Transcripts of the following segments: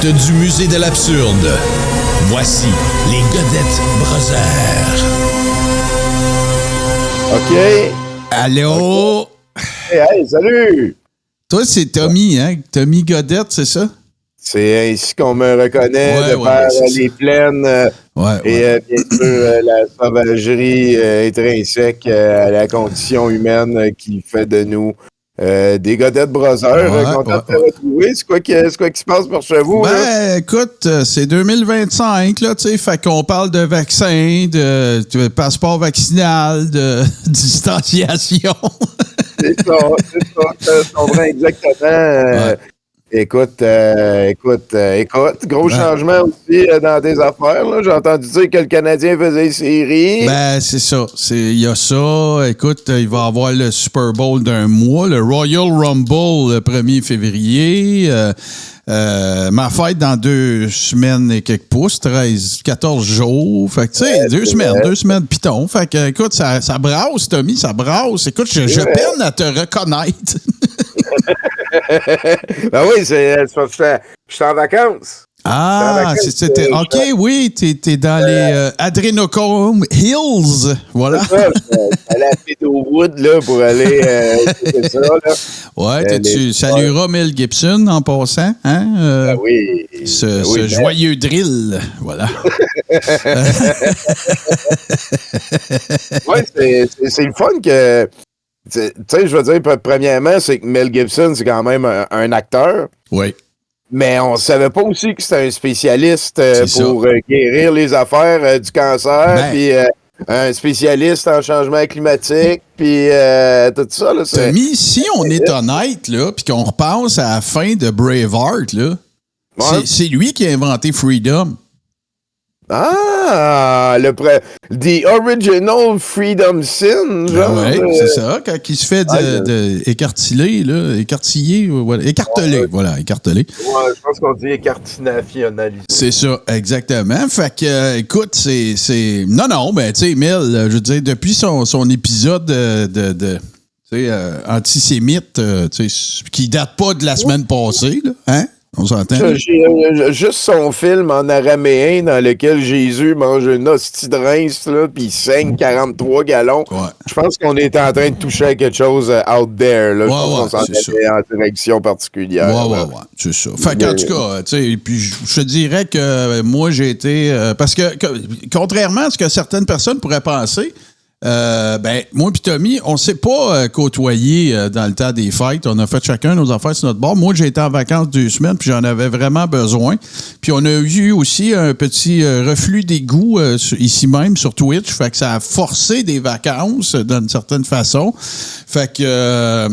direct du musée de l'absurde, voici les Godettes Brothers. OK. Allô? Hey, salut! Toi, c'est Tommy, hein? Tommy Godette, c'est ça? C'est ainsi qu'on me reconnaît de faire les plaines et bien sûr la sauvagerie intrinsèque à la condition humaine qui fait de nous des Godettes Brothers. Content de te retrouver. C'est quoi qui se passe par chez vous? Ben, écoute, c'est 2025, là, tu sais, fait qu'on parle de vaccin, de passeport vaccinal, de distanciation. C'est ça, je comprends exactement. Écoute, gros changement aussi dans tes affaires. Là. J'ai entendu dire que le Canadien faisait série. Ben, c'est ça. Il y a ça. Écoute, il va y avoir le Super Bowl d'un mois, le Royal Rumble le 1er février. Ma fête dans 2 semaines et quelques pouces, 14 jours. Fait que, tu sais, 2 semaines piton. Fait que, écoute, ça brasse, Tommy, ça brasse. Écoute, je peine à te reconnaître. Ben oui, je suis en vacances. Ah, c'était. OK, oui, t'es dans les Adrenochrome Hills. Voilà. C'est ça, je suis allé à Meadowwood là, pour aller c'est ça, là. Ouais, tu salueras Mel Gibson en passant, hein? Oui. Ce joyeux drill, voilà. Oui, c'est le fun que. Tu sais, je veux dire, premièrement, c'est que Mel Gibson, c'est quand même un acteur. Oui. Mais on savait pas aussi que c'était un spécialiste pour guérir les affaires du cancer, puis un spécialiste en changement climatique, puis tout ça. Là, Tommy, si on est honnête, là, puis qu'on repense à la fin de Braveheart, là, c'est lui qui a inventé Freedom. Ah, the original Freedom Sin, genre. Oui, c'est ça, quand il se fait écartillé, écartelé. Ouais, je pense qu'on dit écartinationalisé. C'est ça, exactement. Fait que, écoute, c'est... Non, ben, tu sais, Mel, je veux dire, depuis son épisode antisémite, qui date pas de la semaine passée, là, hein? On s'entend? Juste son film en araméen dans lequel Jésus mange une hostie de rince, là, puis il saigne 43 gallons. Ouais. Je pense qu'on est en train de toucher à quelque chose out there. Là. Je pense qu'on s'en est en direction particulière. Ouais, c'est ça. Fait qu'en tout cas, tu sais, puis je te dirais que moi, j'ai été... parce que, contrairement à ce que certaines personnes pourraient penser, moi puis Tommy, on s'est pas côtoyé dans le temps des fêtes. On a fait chacun nos affaires sur notre bord. Moi, j'ai été en vacances 2 semaines, puis j'en avais vraiment besoin. Puis on a eu aussi un petit reflux d'égout ici même sur Twitch. Fait que ça a forcé des vacances d'une certaine façon. Fait que,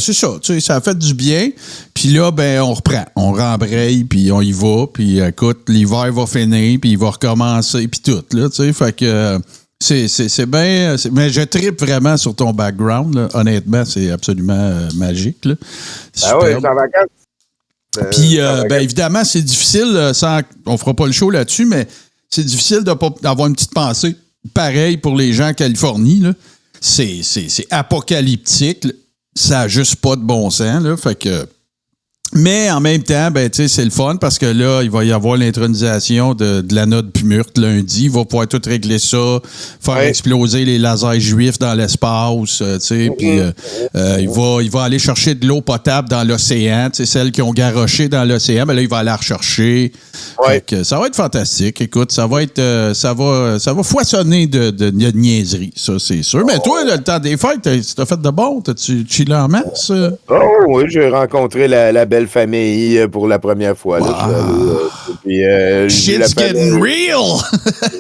c'est ça. Tu sais, ça a fait du bien. Puis là, on reprend. On rembraye, puis on y va. Puis écoute, l'hiver va finir, puis il va recommencer, puis tout. Là, tu sais, fait que... C'est bien, mais je trippe vraiment sur ton background. Là. Honnêtement, c'est absolument magique. Là. Ah oui, c'est en vacances. Puis, évidemment, c'est difficile, on fera pas le show là-dessus, mais c'est difficile d'avoir une petite pensée. Pareil pour les gens en Californie. Là. C'est apocalyptique. Là. Ça n'a juste pas de bon sens. Là. Fait que... Mais en même temps, c'est le fun parce que là, il va y avoir l'intronisation de l'anneau de Pumurte lundi. Il va pouvoir tout régler ça, faire exploser les lasers juifs dans l'espace, puis il va aller chercher de l'eau potable dans l'océan, celles qui ont garoché dans l'océan, là, il va aller la rechercher. Ouais. Ça va être fantastique. Écoute, ça va foisonner de niaiseries, ça, c'est sûr. Mais toi, le temps des fêtes, t'as fait de bon? T'as-tu chillé en masse? Oh oui, j'ai rencontré la belle famille pour la première fois. Shit's getting real!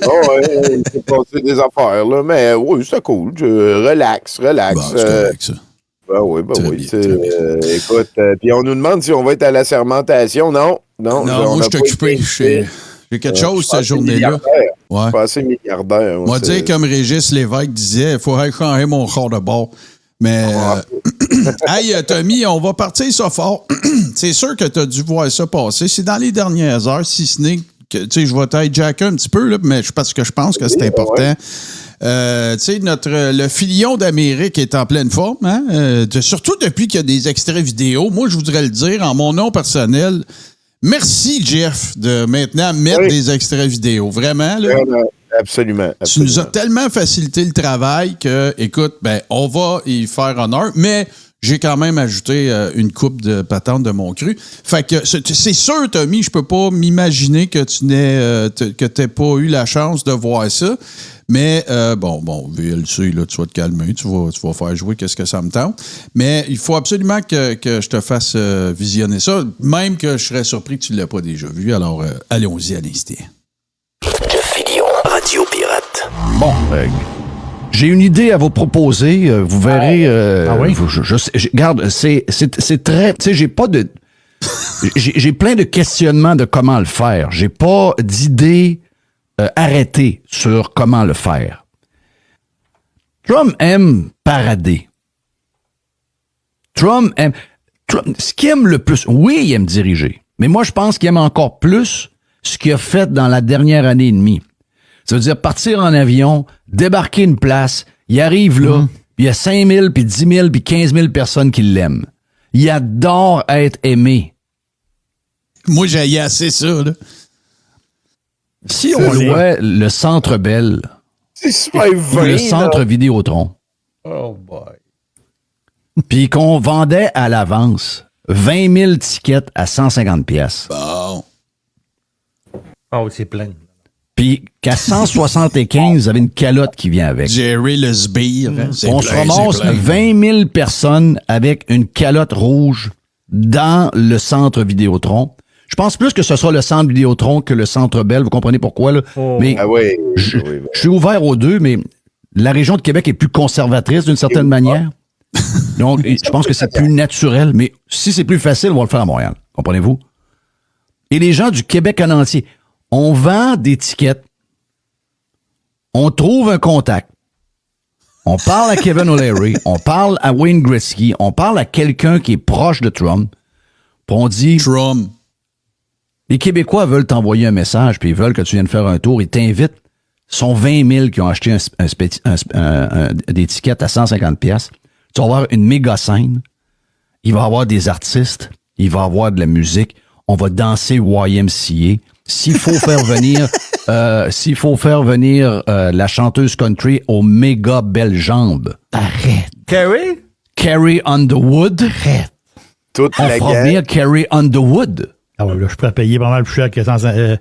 Il s'est passé des affaires, là, mais oui, c'est cool. Relax. C'est correct, ça. Oui. Écoute, puis on nous demande si on va être à la sermentation. Non, moi, je suis occupé. J'ai quelque chose cette journée-là. Je suis passé milliardaire. On va dire comme Régis Lévesque disait, il faut changer mon corps de bord. Mais, hey, Tommy, on va partir ça fort. C'est sûr que tu as dû voir ça passer. C'est dans les dernières heures, si ce n'est que, tu sais, je vais t'hijacker un petit peu, là, mais parce que je pense que c'est important. Tu sais, le filion d'Amérique est en pleine forme, hein? Surtout depuis qu'il y a des extraits vidéo. Moi, je voudrais le dire en mon nom personnel. Merci, Jeff, de maintenant mettre des extraits vidéo. Vraiment, là. Absolument. Tu nous as tellement facilité le travail que, écoute, on va y faire honneur, mais j'ai quand même ajouté une coupe de patente de mon cru. Fait que c'est sûr, Tommy, je peux pas m'imaginer que tu n'aies pas eu la chance de voir ça. Mais VLC, là, tu vas te calmer, tu vas faire jouer qu'est-ce que ça me tente. Mais il faut absolument que je te fasse visionner ça, même que je serais surpris que tu ne l'aies pas déjà vu. Alors, allons-y à l'instant. Radio Pirate. Bon, j'ai une idée à vous proposer. Vous verrez. oui? Regarde, c'est très. Tu sais, j'ai pas de. J'ai plein de questionnements de comment le faire. J'ai pas d'idée arrêtée sur comment le faire. Trump aime parader. Ce qu'il aime le plus, oui, il aime diriger. Mais moi, je pense qu'il aime encore plus ce qu'il a fait dans la dernière année et demie. Ça veut dire partir en avion, débarquer une place, il arrive là, puis il y a 5 000, puis 10 000, puis 15 000 personnes qui l'aiment. Il adore être aimé. Moi, j'ai assez ça, là. Si on louait le Centre Bell, c'est super ou le Centre Vidéotron, puis qu'on vendait à l'avance 20 000 tickets à 150 pièces. Bon. Oh, c'est plein. Puis qu'à 175, vous avez une calotte qui vient avec. Jerry le sbire. Hein? On se ramasse 20 000 personnes avec une calotte rouge dans le Centre Vidéotron. Je pense plus que ce sera le Centre Vidéotron que le Centre Bell. Vous comprenez pourquoi, là? Mais je suis ouvert aux deux, mais la région de Québec est plus conservatrice d'une certaine manière. Donc, je pense que c'est plus naturel. Mais si c'est plus facile, on va le faire à Montréal. Comprenez-vous? Et les gens du Québec en entier, on vend des tickets, on trouve un contact, on parle à Kevin O'Leary, on parle à Wayne Gretzky, on parle à quelqu'un qui est proche de Trump, puis on dit... Trump. Les Québécois veulent t'envoyer un message, puis ils veulent que tu viennes faire un tour, ils t'invitent. Ils sont 20 000 qui ont acheté des tickets à 150 pièces. Tu vas avoir une méga scène, il va y avoir des artistes, il va y avoir de la musique, on va danser YMCA. S'il faut faire venir la chanteuse country aux méga belles jambes. Arrête. Carrie Underwood. Arrête. Toute On la fera gang. venir Carrie Underwood. Ah ouais, là, je peux payer pas mal plus cher que 100. Là,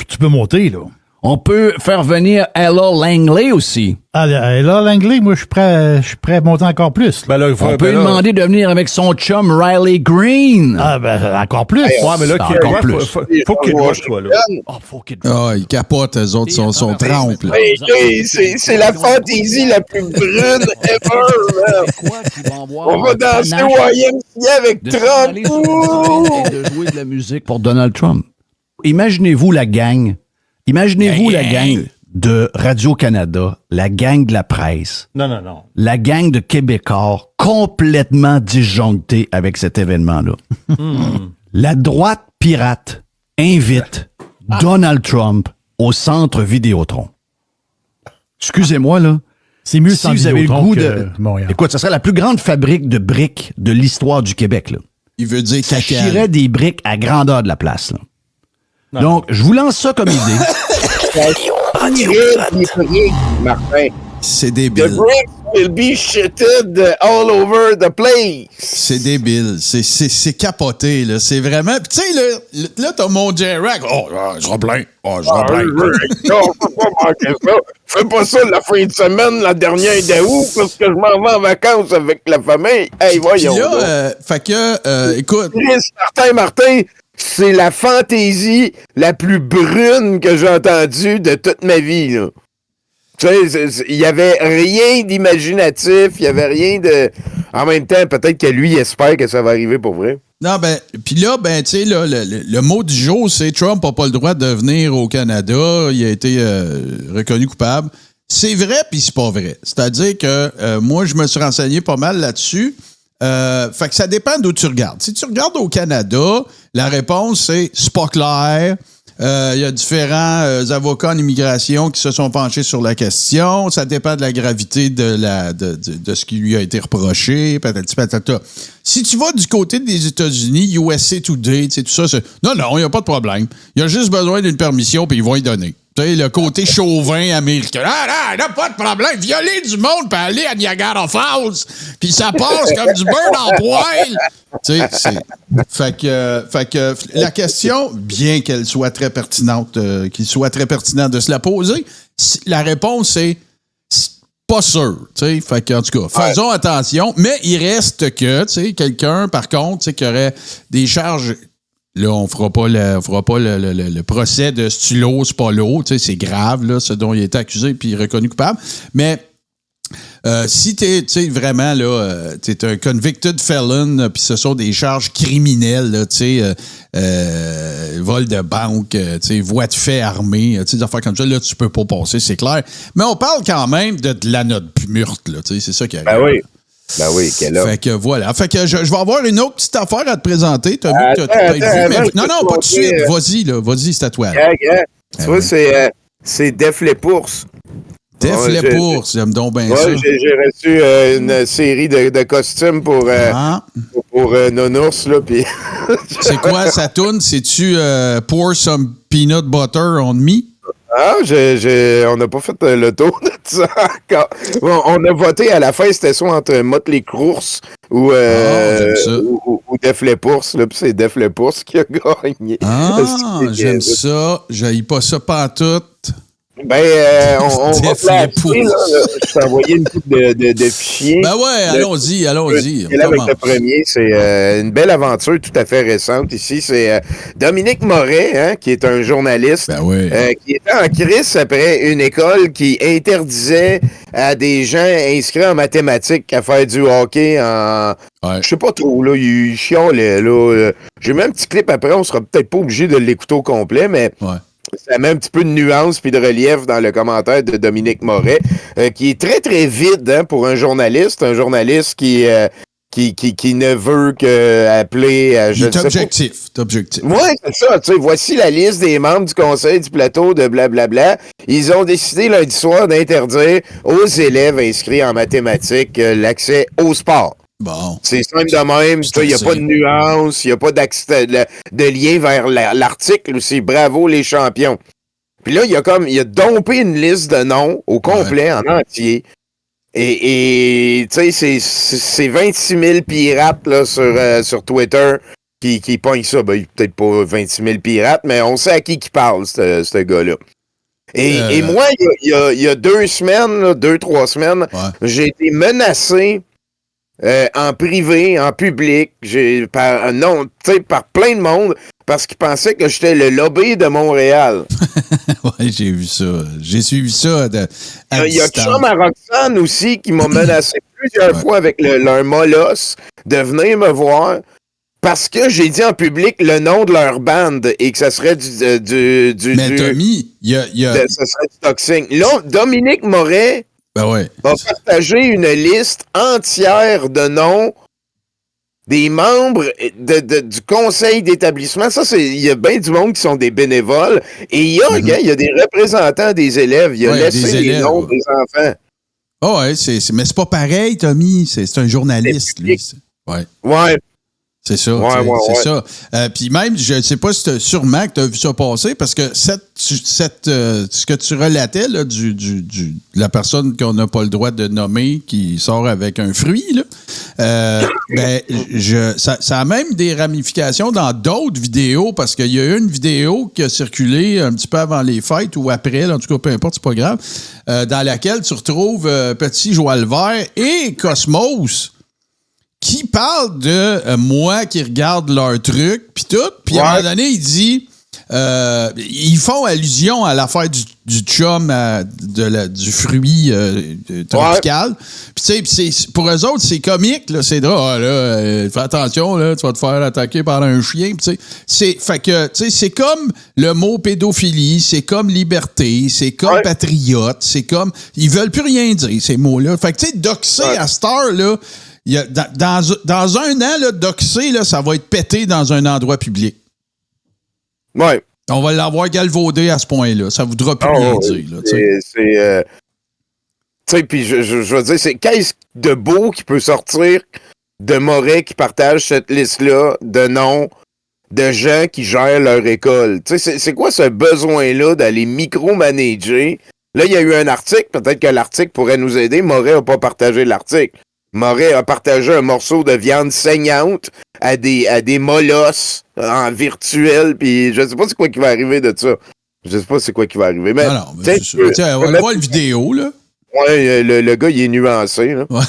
tu peux monter, là. On peut faire venir Ella Langley aussi. Ah, là, l'anglais, moi, je suis prêt à monter encore plus. Ben là, On peut lui demander de venir avec son chum Riley Green. Ah, encore plus. Ouais, mais là, Encore plus. faut qu'il soit là. Faut qu'il Ils capotent, eux autres, sont trempes. là. C'est la fantaisie la plus brune ever, man. On va danser YMCA avec Trump. Et de jouer de la musique pour Donald Trump. Imaginez-vous la gang. Imaginez-vous la gang de Radio-Canada, la gang de la presse, Non. la gang de Québécois complètement disjonctés avec cet événement-là. La droite pirate invite Donald Trump au Centre Vidéotron. Excusez-moi, là. C'est mieux Si sans vous avez le Vidéotron goût que de... Montréal. Écoute, ça serait la plus grande fabrique de briques de l'histoire du Québec, là. Il veut dire Ça caca. chierait des briques à grandeur de la place, là. Donc, je vous lance ça comme idée. Martin. C'est The débile. bricks will be shitted all over the place. C'est débile. C'est capoté, là. C'est vraiment... Puis tu sais, là, t'as mon J-Rack. Je serai plein. Je serai plein. Non, faut pas manquer ça. Fais pas ça la fin de semaine, la dernière d'août, parce que je m'en vais en vacances avec la famille. Hey, voyons. Puis donc. là, fait que, écoute... Martin, c'est la fantaisie la plus brune que j'ai entendue de toute ma vie, là. Tu sais, il y avait rien d'imaginatif, il y avait rien de... En même temps, peut-être que lui, il espère que ça va arriver pour vrai. Non, puis là, tu sais, là, le mot du jour, c'est Trump n'a pas le droit de venir au Canada. Il a été reconnu coupable. C'est vrai, puis c'est pas vrai. C'est-à-dire que moi, je me suis renseigné pas mal là-dessus. Fait que ça dépend d'où tu regardes. Si tu regardes au Canada, la réponse, c'est pas clair. Il y a différents avocats en immigration qui se sont penchés sur la question. Ça dépend de la gravité de ce qui lui a été reproché. Patati patata. Si tu vas du côté des États-Unis, USA Today, tout ça, non, il n'y a pas de problème. Il a juste besoin d'une permission, puis ils vont y donner. Tu sais, le côté chauvin américain. Il n'y a pas de problème. Violer du monde, puis aller à Niagara Falls, puis ça passe comme du beurre dans le poêle. Tu sais, fait que la question, bien qu'elle soit très pertinente, qu'il soit très pertinent de se la poser, la réponse est pas sûr. Tu sais, fait que, en tout cas, faisons attention. Mais il reste que, tu sais, quelqu'un, par contre, tu sais, qui aurait des charges. Là, on fera pas le procès de Stulo, c'est pas l'eau. Tu sais, c'est grave, là, ce dont il a été accusé puis reconnu coupable. Mais si t'es, tu sais, vraiment, là, t'es un convicted felon, puis ce sont des charges criminelles, là, tu sais, vol de banque, tu sais, voie de fait armée, tu sais, des affaires comme ça, là, tu peux pas passer, c'est clair. Mais on parle quand même de la note murte, là, tu sais, c'est ça qui arrive. Ben oui, quelle heure. Fait que voilà. Fait que je vais avoir une autre petite affaire à te présenter. T'as vu que t'as dit, mais... Non, pas tout de suite. Vas-y, là. Vas-y, c'est à toi. Tu vois, c'est Def Lepours. Def Lepours, j'aime donc bien ça. J'ai reçu une série de costumes pour Nounours, là, puis... C'est quoi, sa toune? C'est-tu Pour some peanut butter on me? Ah, on n'a pas fait le tour de ça encore. Bon, on a voté à la fin, c'était soit entre Motley Crue ou Def Lepours, là, puis c'est Def Lepours qui a gagné. Ah, j'aime ça. J'haïs pas ça pantoute. Ben, on va placer, là. Je t'ai envoyé une coupe de fichiers. Ben ouais, allons-y. Là, avec le premier, c'est une belle aventure tout à fait récente ici. C'est Dominique Moret, hein, qui est un journaliste, qui était en crise après une école qui interdisait à des gens inscrits en mathématiques à faire du hockey en... Ouais. Je sais pas trop, là, il chialait, là. J'ai mis un petit clip après, on sera peut-être pas obligé de l'écouter au complet, mais... Ouais. Ça met un petit peu de nuance puis de relief dans le commentaire de Dominique Moret, qui est très, très vide, hein, pour un journaliste qui ne veut qu'appeler... Il est objectif. Oui, c'est ça. Tu sais, voici la liste des membres du conseil du plateau de blablabla. Ils ont décidé lundi soir d'interdire aux élèves inscrits en mathématiques l'accès au sport. Bon. C'est simple de même, il n'y a pas de nuance, il n'y a pas de lien vers l'article aussi. Bravo les champions. Puis là, il a dompé une liste de noms au complet, en entier. Et tu sais, c'est 26 000 pirates là, sur Twitter qui pognent ça. Ben, peut-être pas 26 000 pirates, mais on sait à qui parle, ce gars-là. Et moi, il y a 2 semaines, 2-3 semaines, j'ai été menacé en privé, en public, par plein de monde, parce qu'ils pensaient que j'étais le lobby de Montréal. Oui, j'ai vu ça. J'ai suivi ça. Il y a Chum à Roxane aussi qui m'a menacé plusieurs fois avec leur molosse de venir me voir parce que j'ai dit en public le nom de leur band et que ça serait Mais Tommy, ça serait du toxing. Là, Dominique Moret a partagé une liste entière de noms des membres du conseil d'établissement. Ça, il y a bien du monde qui sont des bénévoles. Et il y a des représentants des élèves. Il a laissé les noms des enfants. Ah ouais, mais c'est pas pareil, Tommy. C'est un journaliste, lui. Ouais. C'est ça. C'est ça. Puis même, je ne sais pas si sûrement que tu as vu ça passer, parce que ce que tu relatais là, de la personne qu'on n'a pas le droit de nommer qui sort avec un fruit, là, ça a même des ramifications dans d'autres vidéos, parce qu'il y a eu une vidéo qui a circulé un petit peu avant les fêtes ou après, là, en tout cas, peu importe, c'est pas grave, dans laquelle tu retrouves Petit Joël Vert et Cosmos qui parle de moi qui regarde leur truc, puis tout. Puis à un moment donné, il dit... ils font allusion à l'affaire du chum, du fruit tropical. Puis tu sais, pour eux autres, c'est comique, là, c'est drôle. Fais attention, là, tu vas te faire attaquer par un chien. Fait que, tu sais, c'est comme le mot pédophilie, c'est comme liberté, c'est comme patriote, c'est comme... Ils veulent plus rien dire, ces mots-là. Fait que, tu sais, doxer à cette heure, là, dans un an, là, doxer, là, ça va être pété dans un endroit public. Ouais. On va l'avoir galvaudé à ce point-là. Ça ne voudra plus rien dire. Puis je veux dire, qu'est-ce de beau qui peut sortir de Moret qui partage cette liste-là de noms de gens qui gèrent leur école? C'est quoi ce besoin-là d'aller micromanager? Là, il y a eu un article. Peut-être que l'article pourrait nous aider. Moret n'a pas partagé l'article. Moret a partagé un morceau de viande saignante à des molosses en virtuel, puis je sais pas c'est quoi qui va arriver de ça. Je sais pas c'est quoi qui va arriver. Mais, c'est sûr. On va voir une vidéo, là. Ouais, le gars, il est nuancé, là. Ouais.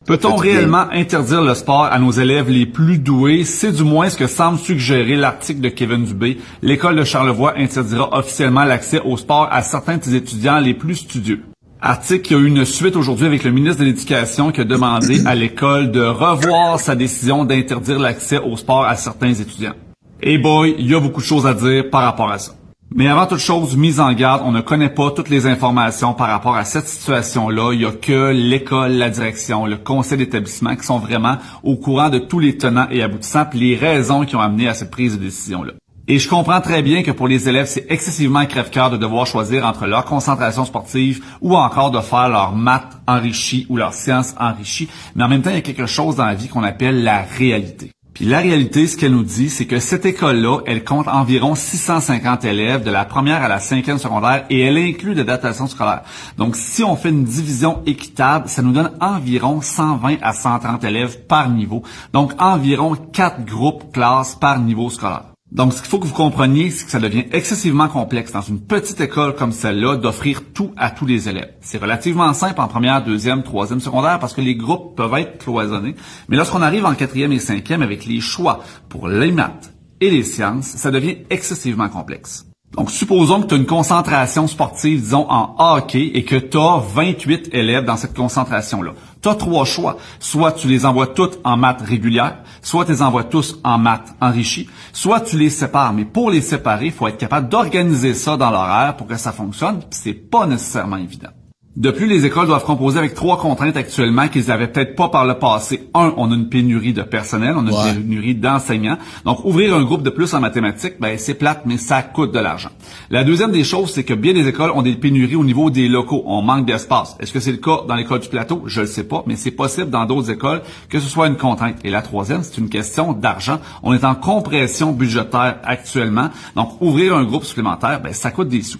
Peut-on réellement interdire le sport à nos élèves les plus doués? C'est du moins ce que semble suggérer l'article de Kevin Dubé. L'école de Charlevoix interdira officiellement l'accès au sport à certains de ses étudiants les plus studieux. Article qui a eu une suite aujourd'hui avec le ministre de l'Éducation qui a demandé à l'école de revoir sa décision d'interdire l'accès au sport à certains étudiants. Et boy, il y a beaucoup de choses à dire par rapport à ça. Mais avant toute chose, mise en garde, on ne connaît pas toutes les informations par rapport à cette situation-là. Il y a que l'école, la direction, le conseil d'établissement qui sont vraiment au courant de tous les tenants et aboutissants puis les raisons qui ont amené à cette prise de décision-là. Et je comprends très bien que pour les élèves, c'est excessivement crève-cœur de devoir choisir entre leur concentration sportive ou encore de faire leur maths enrichie ou leur sciences enrichie. Mais en même temps, il y a quelque chose dans la vie qu'on appelle la réalité. Puis la réalité, ce qu'elle nous dit, c'est que cette école-là, elle compte environ 650 élèves de la première à la 5e secondaire et elle inclut des datations scolaires. Donc, si on fait une division équitable, ça nous donne environ 120 à 130 élèves par niveau. Donc, environ 4 groupes classes par niveau scolaire. Donc, ce qu'il faut que vous compreniez, c'est que ça devient excessivement complexe dans une petite école comme celle-là d'offrir tout à tous les élèves. C'est relativement simple en première, deuxième, troisième secondaire parce que les groupes peuvent être cloisonnés. Mais lorsqu'on arrive en 4e et 5e avec les choix pour les maths et les sciences, ça devient excessivement complexe. Donc, supposons que tu as une concentration sportive, disons, en hockey et que tu as 28 élèves dans cette concentration-là. Tu as 3 choix. Soit tu les envoies toutes en maths régulières, soit tu les envoies tous en maths enrichies, soit tu les sépares. Mais pour les séparer, il faut être capable d'organiser ça dans l'horaire pour que ça fonctionne, puis c'est pas nécessairement évident. De plus, les écoles doivent composer avec 3 contraintes actuellement qu'ils n'avaient peut-être pas par le passé. 1, on a une pénurie de personnel, on a une pénurie d'enseignants. Donc, ouvrir un groupe de plus en mathématiques, c'est plate, mais ça coûte de l'argent. La deuxième des choses, c'est que bien des écoles ont des pénuries au niveau des locaux. On manque d'espace. Est-ce que c'est le cas dans l'école du Plateau? Je le sais pas, mais c'est possible dans d'autres écoles que ce soit une contrainte. Et la troisième, c'est une question d'argent. On est en compression budgétaire actuellement. Donc, ouvrir un groupe supplémentaire, ça coûte des sous.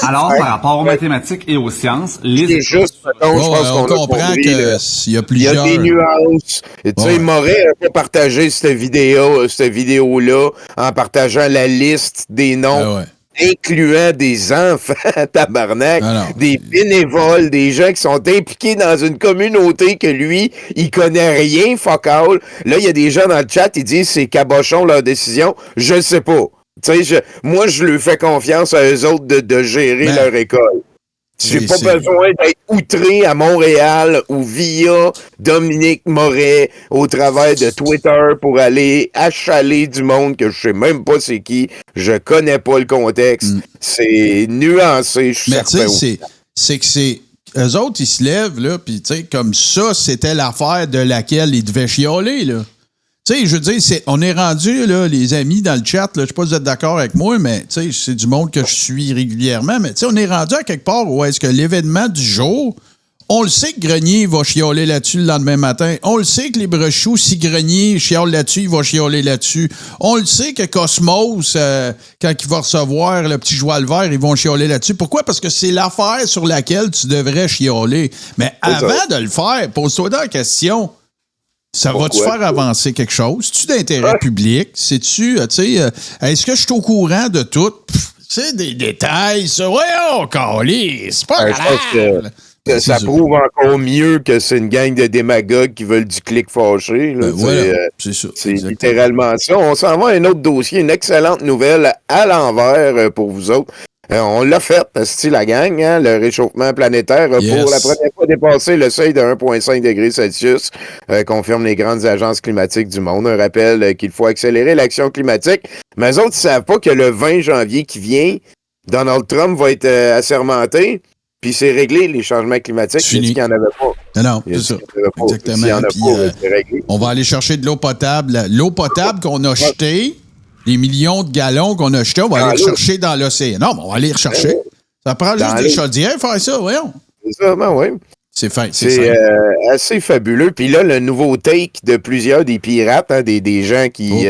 Alors, par rapport aux mathématiques et aux sciences, les juste, on comprend qu'il y a plusieurs... Il y a des nuances. Tu sais, Moret a partagé cette vidéo-là en partageant la liste des noms, incluant des enfants, tabarnak, des bénévoles, des gens qui sont impliqués dans une communauté que lui, il connaît rien, fuck all. Là, il y a des gens dans le chat, ils disent c'est cabochon leur décision. Je sais pas. Moi, je leur fais confiance à eux autres de gérer leur école. J'ai pas besoin d'être outré à Montréal ou via Dominique Moret au travers de Twitter pour aller achaler du monde que je sais même pas c'est qui. Je connais pas le contexte. C'est nuancé, je suis certain. C'est que eux autres, ils se lèvent, là, puis tu sais, comme ça, c'était l'affaire de laquelle ils devaient chialer, là. Tu sais, je veux dire, on est rendu, là, les amis, dans le chat, là, je sais pas si vous êtes d'accord avec moi, mais tu sais, c'est du monde que je suis régulièrement, mais tu sais, on est rendu à quelque part où est-ce que l'événement du jour, on le sait que Grenier va chialer là-dessus le lendemain matin. On le sait que les Brochoux, si Grenier chiale là-dessus, il va chialer là-dessus. On le sait que Cosmos, quand il va recevoir le petit joual vert, ils vont chialer là-dessus. Pourquoi? Parce que c'est l'affaire sur laquelle tu devrais chialer. Mais avant de le faire, pose-toi la question. Ça va-tu faire avancer quelque chose? C'est-tu d'intérêt public? C'est-tu, tu sais, est-ce que je suis au courant de tout? Tu sais, des détails, ça. Voyons, calé, c'est pas grave. Ça prouve encore mieux que c'est une gang de démagogues qui veulent du clic fâché. Là, c'est ça. C'est littéralement ça. On s'en va à un autre dossier, une excellente nouvelle à l'envers pour vous autres. On l'a fait, c'est la gang, hein, le réchauffement planétaire pour la première fois dépasser le seuil de 1,5 degrés Celsius, confirment les grandes agences climatiques du monde. Un rappel qu'il faut accélérer l'action climatique. Mais eux autres, ils ne savent pas que le 20 janvier qui vient, Donald Trump va être assermenté, puis c'est réglé, les changements climatiques. Il a dit qu'il n'y en avait pas. Non, c'est ça. Exactement. Puis, on va aller chercher de l'eau potable. L'eau potable qu'on a jetée, Les millions de gallons qu'on a achetés, on va aller les chercher dans l'océan. Non, mais on va aller les rechercher. Ça prend juste des chaudières faire ça, voyons. C'est ça, ben oui. C'est fin. C'est assez fabuleux. Puis là, le nouveau take de plusieurs des pirates, hein, des gens qui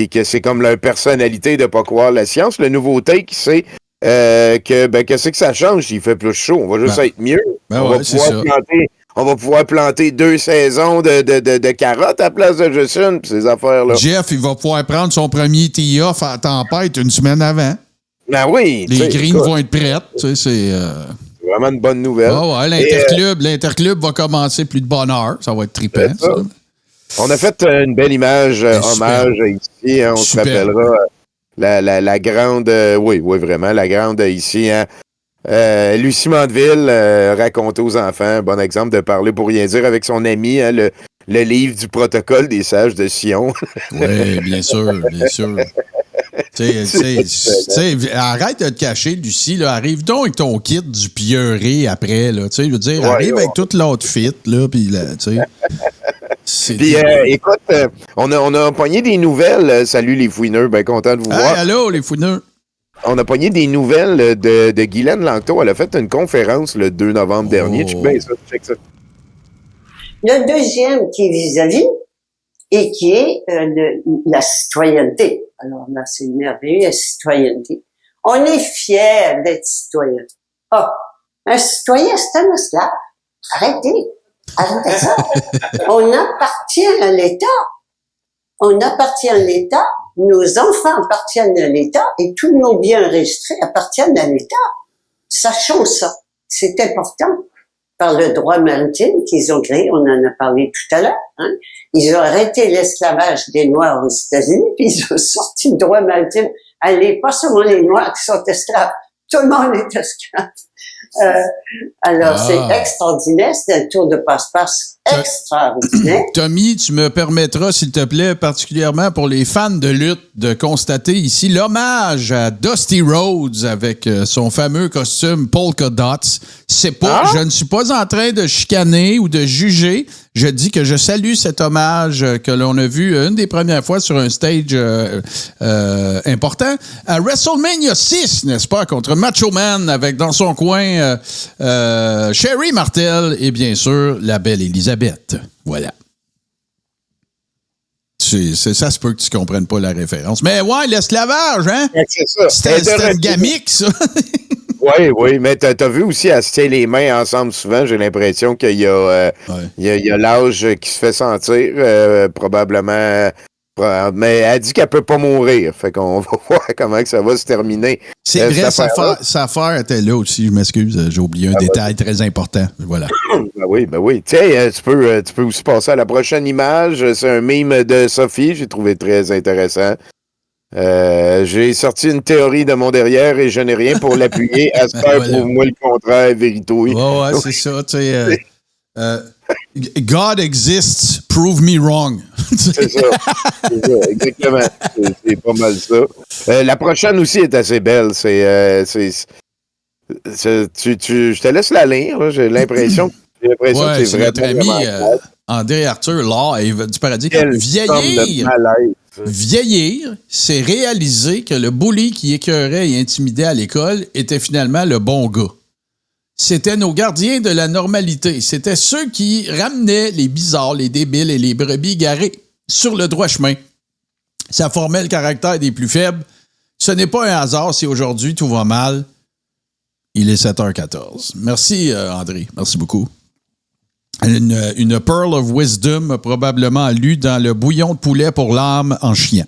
que c'est comme leur personnalité de pas croire la science. Le nouveau take, c'est qu'est-ce que ça change? Il fait plus chaud. On va juste être mieux. On va pouvoir planter 2 saisons de carottes à la place de juste une, ces affaires-là. Jeff, il va pouvoir prendre son premier tee-off à tempête une semaine avant. Ben oui. Les greens vont être prêtes. C'est vraiment une bonne nouvelle. L'interclub va commencer plus de bonne heure. Ça va être trippant, ça. On a fait une belle image, hommage ici. Hein, on se rappellera la grande... oui, vraiment, la grande ici. Hein, Lucie Mandeville racontait aux enfants, un bon exemple de parler pour rien dire avec son ami, hein, le livre du protocole des sages de Sion. Oui, bien sûr, bien sûr. Arrête de te cacher, Lucie. Là, arrive donc avec ton kit du Pieuré après. Là, je veux dire, arrive avec toute l'outfit. Puis écoute, on a pogné des nouvelles. Salut les fouineurs, bien content de vous voir. Allô les fouineurs. On a pogné des nouvelles de Guylaine Langto. Elle a fait une conférence le 2 novembre dernier. Check ça. Le deuxième qui est vis-à-vis et qui est la citoyenneté. Alors là, c'est merveilleux, la citoyenneté. On est fiers d'être citoyen. Un citoyen, c'est un esclave. Arrêtez ça. On appartient à l'État. Nos enfants appartiennent à l'État et tous nos biens restreints appartiennent à l'État. Sachons ça. C'est important. Par le droit maritime qu'ils ont créé, on en a parlé tout à l'heure. Hein. Ils ont arrêté l'esclavage des Noirs aux États-Unis, puis ils ont sorti le droit maritime. Allez, pas seulement les Noirs qui sont esclaves, tout le monde est esclave. Alors, c'est extraordinaire, c'est un tour de passe-passe extraordinaire. Tommy, tu me permettras, s'il te plaît, particulièrement pour les fans de lutte, de constater ici l'hommage à Dusty Rhodes avec son fameux costume Polka Dots. Je ne suis pas en train de chicaner ou de juger. Je dis que je salue cet hommage que l'on a vu une des premières fois sur un stage important à WrestleMania 6, n'est-ce pas, contre Macho Man avec dans son coin Sherry Martel et bien sûr la belle Elisabeth. Voilà. Ça se peut que tu ne comprennes pas la référence. Mais ouais, l'esclavage, hein? C'est ça. C'était une gamique, ça. Oui, mais t'as vu aussi, elle se tient les mains ensemble souvent. J'ai l'impression qu'il y a l'âge qui se fait sentir, probablement. Mais elle dit qu'elle peut pas mourir. Fait qu'on va voir comment que ça va se terminer. C'est vrai, sa affaire était là aussi. Je m'excuse, j'ai oublié un détail très important. Voilà. Ben oui. Tiens, tu peux aussi passer à la prochaine image. C'est un meme de Sophie. J'ai trouvé très intéressant. J'ai sorti une théorie de mon derrière et je n'ai rien pour l'appuyer. À ce faire, pour moi, le contraire, vérité. Ouais, c'est ça. Tu sais, God exists, prove me wrong. C'est ça, exactement. C'est pas mal ça. La prochaine aussi est assez belle. Je te laisse la lire. Là. J'ai l'impression que c'est vraiment notre ami André Arthur Live du Paradis. Vieillir, c'est réaliser que le bully qui écœurait et intimidait à l'école était finalement le bon gars. C'était nos gardiens de la normalité. C'était ceux qui ramenaient les bizarres, les débiles et les brebis garés sur le droit chemin. Ça formait le caractère des plus faibles. Ce n'est pas un hasard si aujourd'hui tout va mal. Il est 7h14. Merci, André. Merci beaucoup. Une Pearl of Wisdom probablement lue dans le bouillon de poulet pour l'âme en chien.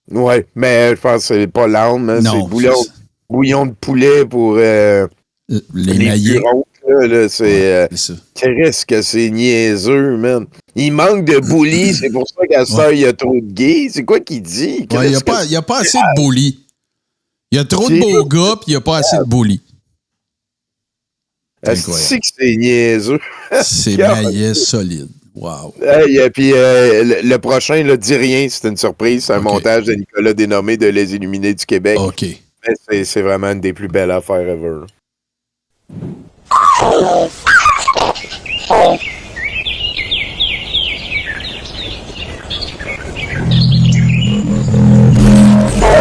Oui, mais je pense que c'est pas l'âme. Hein, c'est bouillon de poulet pour... les bureaux, là, c'est qu'est-ce que c'est niaiseux, man. Il manque de bully, c'est pour ça qu'à ça, il y a trop de gays. C'est quoi qu'il dit? Il n'y a pas assez de bully. Il y a trop de beaux gars, puis il n'y a pas assez de bully. C'est que c'est niaiseux. C'est maillet solide. Wow. Et puis le prochain, là, dit rien, c'est une surprise. C'est un montage de Nicolas Dénommé de Les Illuminés du Québec. OK. Mais c'est vraiment une des plus belles affaires ever.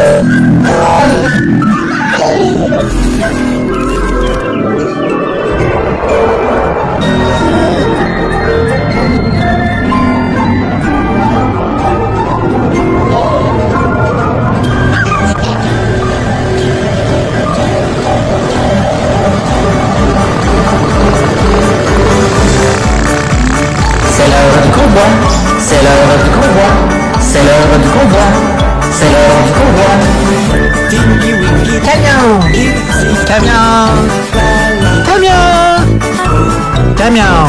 C'est l'heure du convoi, c'est l'heure du convoi, c'est l'heure du convoi, c'est l'heure du convoi. Camion, camion, camion, camion.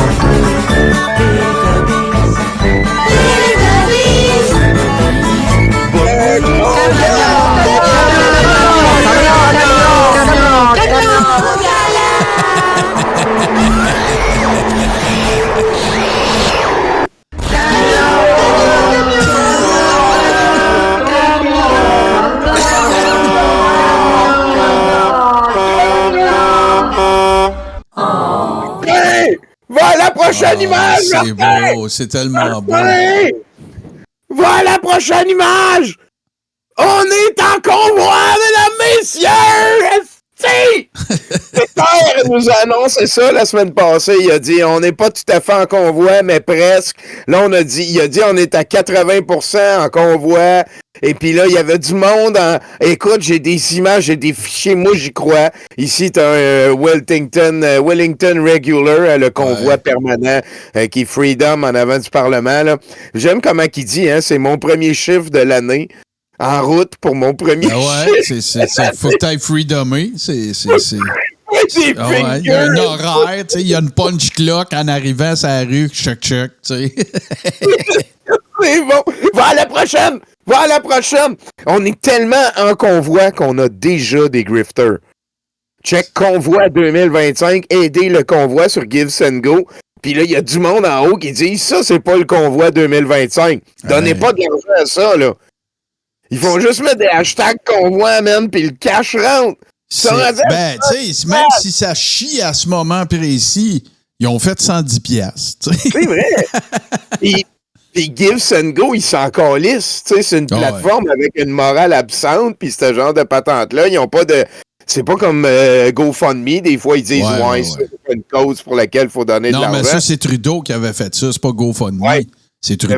Va à la prochaine image! C'est beau, c'est tellement beau. Va à la prochaine image! On est en convoi, mesdames, messieurs! Esti! Peter nous a annoncé ça la semaine passée. Il a dit on n'est pas tout à fait en convoi, mais presque. Là, il a dit on est à 80% en convoi. Et puis là, il y avait du monde. Écoute, j'ai des images, j'ai des fichiers. Moi, j'y crois. Ici, tu as un Wellington Regular, le convoi permanent qui est Freedom en avant du Parlement. Là. J'aime comment il dit, hein, c'est mon premier chiffre de l'année. En route pour mon premier chiffre. Faut que t'ailles freedomé. Il y a un horaire, il y a une punch clock en arrivant sur la rue, choc, tu sais. C'est bon. Va à la prochaine! Va à la prochaine! On est tellement en convoi qu'on a déjà des grifters. Check convoi 2025, aider le convoi sur Give and Go. Puis là, il y a du monde en haut qui dit ça, c'est pas le convoi 2025. Donnez pas de l'argent à ça, là. Ils font juste mettre des hashtags convoi, man, puis le cash rentre. Ben, tu sais, même si ça chie à ce moment précis, ils ont fait 110 piastres. C'est vrai. Puis Give and Go, ils s'en calissent. C'est une plateforme avec une morale absente, puis ce genre de patente-là, ils ont pas de... C'est pas comme GoFundMe, des fois ils disent c'est une cause pour laquelle il faut donner de l'argent. Non, mais ça, c'est Trudeau qui avait fait ça, c'est pas GoFundMe. Ouais. C'est Trudeau.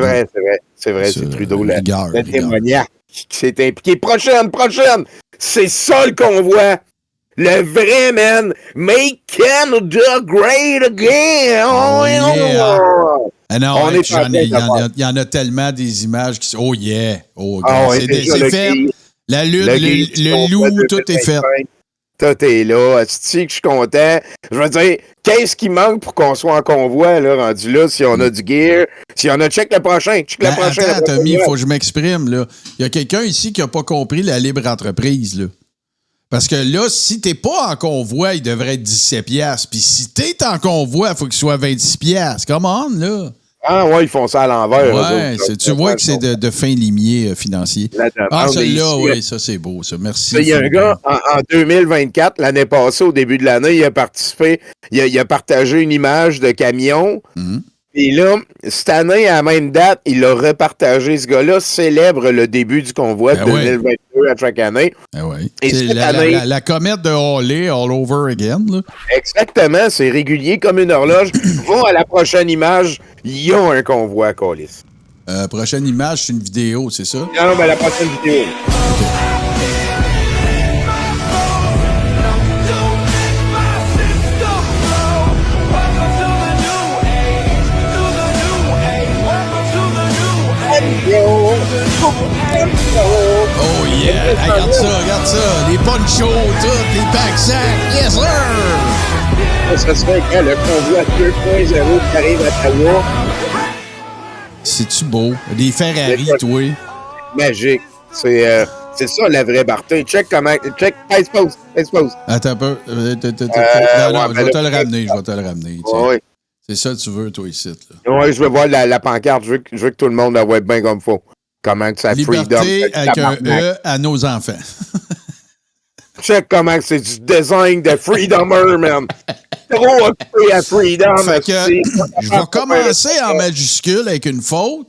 C'est vrai, c'est Trudeau, le témoignage qui s'est impliqué. Prochaine! C'est ça le convoi! Le vrai, man! Make Canada great again! Oh, yeah! Ah non, il y en a tellement des images qui sont... Oh yeah! C'est fait! La lutte, le loup, tout est fait. Tout est là. Si que je suis content. Je veux dire, qu'est-ce qui manque pour qu'on soit en convoi, là, rendu là, si on a du gear, si on a check le prochain. Attends, Tommy, il faut que je m'exprime, là. Il y a quelqu'un ici qui n'a pas compris la libre entreprise, là. Parce que là, si t'es pas en convoi, il devrait être 17 piastres. Puis si t'es en convoi, il faut qu'il soit 26 piastres. Come on, là. Ah ouais, ils font ça à l'envers. Ouais, tu vois que c'est de fin limier financier. Celle-là, oui, ça c'est beau, ça. Merci. Il y a un gars, en 2024, l'année passée, au début de l'année, il a participé, il a partagé une image de camion. Et là, cette année, à la même date, il a repartagé. Ce gars-là célèbre le début du convoi de 2022 à chaque année. Et c'est la comète de Halley, all over again. Là. Exactement, c'est régulier comme une horloge. Va à la prochaine image, ils ont un convoi à Callis. Prochaine image, c'est une vidéo, c'est ça? Non, mais la prochaine vidéo. Okay. Oh yeah! Regarde ça! Les ponchos, tout, les packs, yes sir! Ça serait quand le convoi 2.0 qui arrive à Ottawa. C'est-tu beau? Des Ferrari, toi. Magique. C'est ça, la vraie Barton. Check. Expose. Attends un peu. Non, je vais te le ramener. Oui. C'est ça que tu veux, toi, ici. Oui, je veux voir la pancarte. Je veux que tout le monde la voit bien comme il faut. Comment que ça Liberté freedom. avec un E à nos enfants. Check comment c'est du design de Freedomer, man. Trop occupé à Freedom. Fait que, je vais commencer en majuscule avec une faute.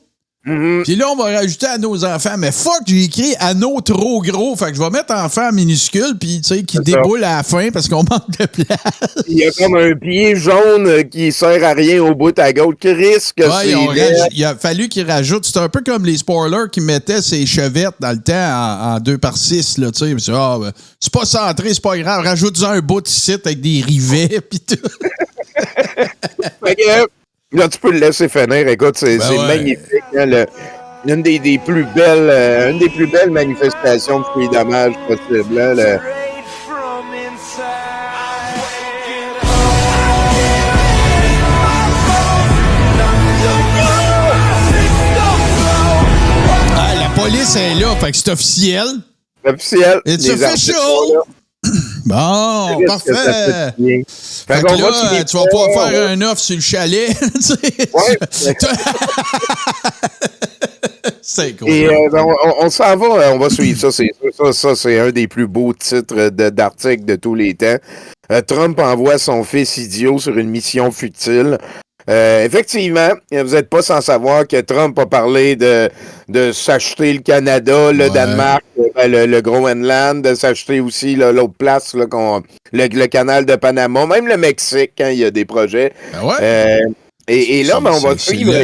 Puis là, on va rajouter à nos enfants. Mais fuck, j'ai écrit à nos trop gros. Fait que je vais mettre enfants minuscules, puis tu sais, qui déboulent à la fin parce qu'on manque de place. Il y a comme un pied jaune qui sert à rien au bout à gauche. Qui risque il a fallu qu'ils rajoutent. C'est un peu comme les spoilers qui mettaient ses chevettes dans le temps en 2x6. Là, c'est pas centré, c'est pas grave. Rajoute-en un bout de site avec des rivets, puis tout. Là, tu peux le laisser finir. Écoute, c'est magnifique. Hein, une des plus belles manifestations de freedomage possible. Hein, la police est là, fait que c'est officiel. Officiel. It's official. Bon, parfait. Fait que là, tu vas pouvoir faire un offre sur le chalet. Ouais. C'est cool. Et on s'en va, on va suivre ça. Ça, c'est un des plus beaux titres d'articles de tous les temps. Trump envoie son fils idiot sur une mission futile. Effectivement, vous n'êtes pas sans savoir que Trump a parlé de s'acheter le Canada, le Danemark, le Groenland, de s'acheter aussi l'autre place, là, le canal de Panama, même le Mexique, quand il y a des projets. Et là, on va suivre.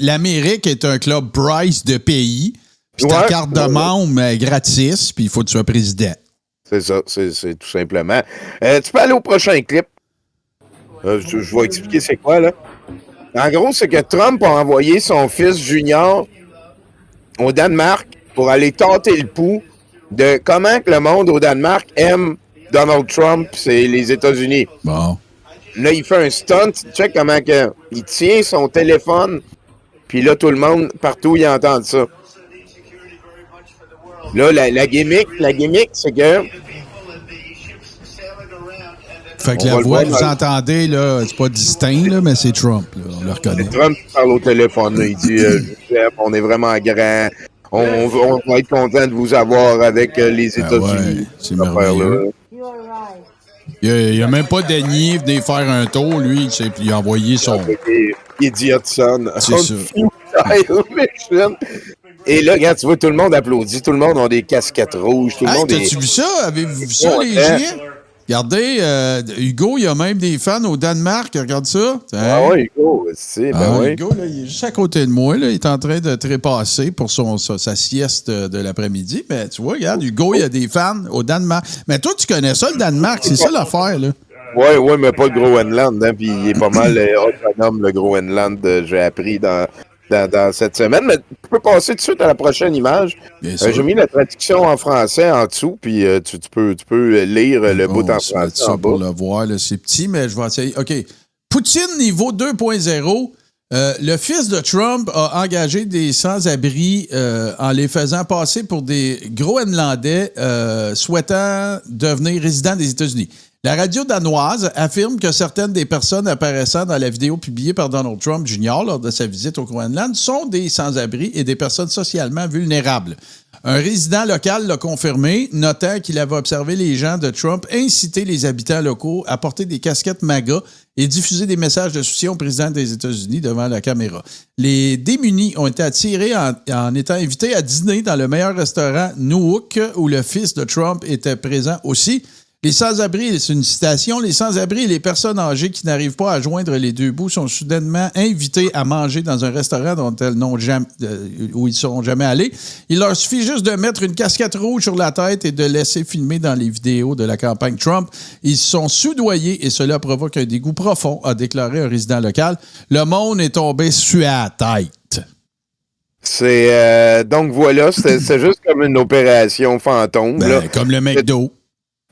L'Amérique est un club Bryce de pays. Puis ta carte de membre est gratis, puis il faut que tu sois président. C'est ça, c'est tout simplement. Tu peux aller au prochain clip. Je vais expliquer c'est quoi, là. En gros, c'est que Trump a envoyé son fils junior au Danemark pour aller tenter le pouls de comment que le monde au Danemark aime Donald Trump et les États-Unis. Bon. Là, il fait un stunt, check comment que il tient son téléphone, puis là, tout le monde, partout, il entend ça. Là, la gimmick, c'est que... Fait que la voix que vous entendez, là, c'est pas distinct, là, mais c'est Trump, là, on le reconnaît. C'est Trump qui parle au téléphone, là, il dit on est vraiment grand, on va être content de vous avoir avec les États-Unis. Ouais, c'est merveilleux. Il a même pas daigné venir faire un tour, lui, puis il a envoyé son... Idiotson. C'est ça. Et là, regarde, tu vois, tout le monde applaudit, tout le monde a des casquettes rouges, tout le monde t'as-tu vu ça? Avez-vous vu ça, les gens? Regardez, Hugo, il y a même des fans au Danemark. Regarde ça. Ah oui, Hugo, c'est oui. Hugo, là, il est juste à côté de moi. Là, il est en train de trépasser pour sa sieste de l'après-midi. Mais tu vois, regarde, Hugo, il y a des fans au Danemark. Mais toi, tu connais ça, le Danemark. C'est ça l'affaire, là. Oui, mais pas le Groenland. Hein, puis il est pas mal autonome, le Groenland, j'ai appris dans cette semaine. Mais tu peux passer tout de suite à la prochaine image. J'ai mis la traduction en français en dessous, puis tu peux lire le bout en français ça en bas. Pour le voir, là, c'est petit, mais je vais essayer. OK. Poutine niveau 2.0. Le fils de Trump a engagé des sans-abri en les faisant passer pour des Groenlandais souhaitant devenir résidents des États-Unis. La radio danoise affirme que certaines des personnes apparaissant dans la vidéo publiée par Donald Trump Jr. lors de sa visite au Groenland sont des sans-abri et des personnes socialement vulnérables. Un résident local l'a confirmé, notant qu'il avait observé les gens de Trump inciter les habitants locaux à porter des casquettes MAGA et diffuser des messages de soutien au président des États-Unis devant la caméra. Les démunis ont été attirés en étant invités à dîner dans le meilleur restaurant Nook, où le fils de Trump était présent aussi. Les sans-abri, c'est une citation, les sans-abri et les personnes âgées qui n'arrivent pas à joindre les deux bouts sont soudainement invités à manger dans un restaurant où ils ne seront jamais allés. Il leur suffit juste de mettre une casquette rouge sur la tête et de laisser filmer dans les vidéos de la campagne Trump. Ils sont soudoyés et cela provoque un dégoût profond, a déclaré un résident local. Le monde est tombé sur la tête. C'est donc voilà, c'est juste comme une opération fantôme. Là. Comme le McDo.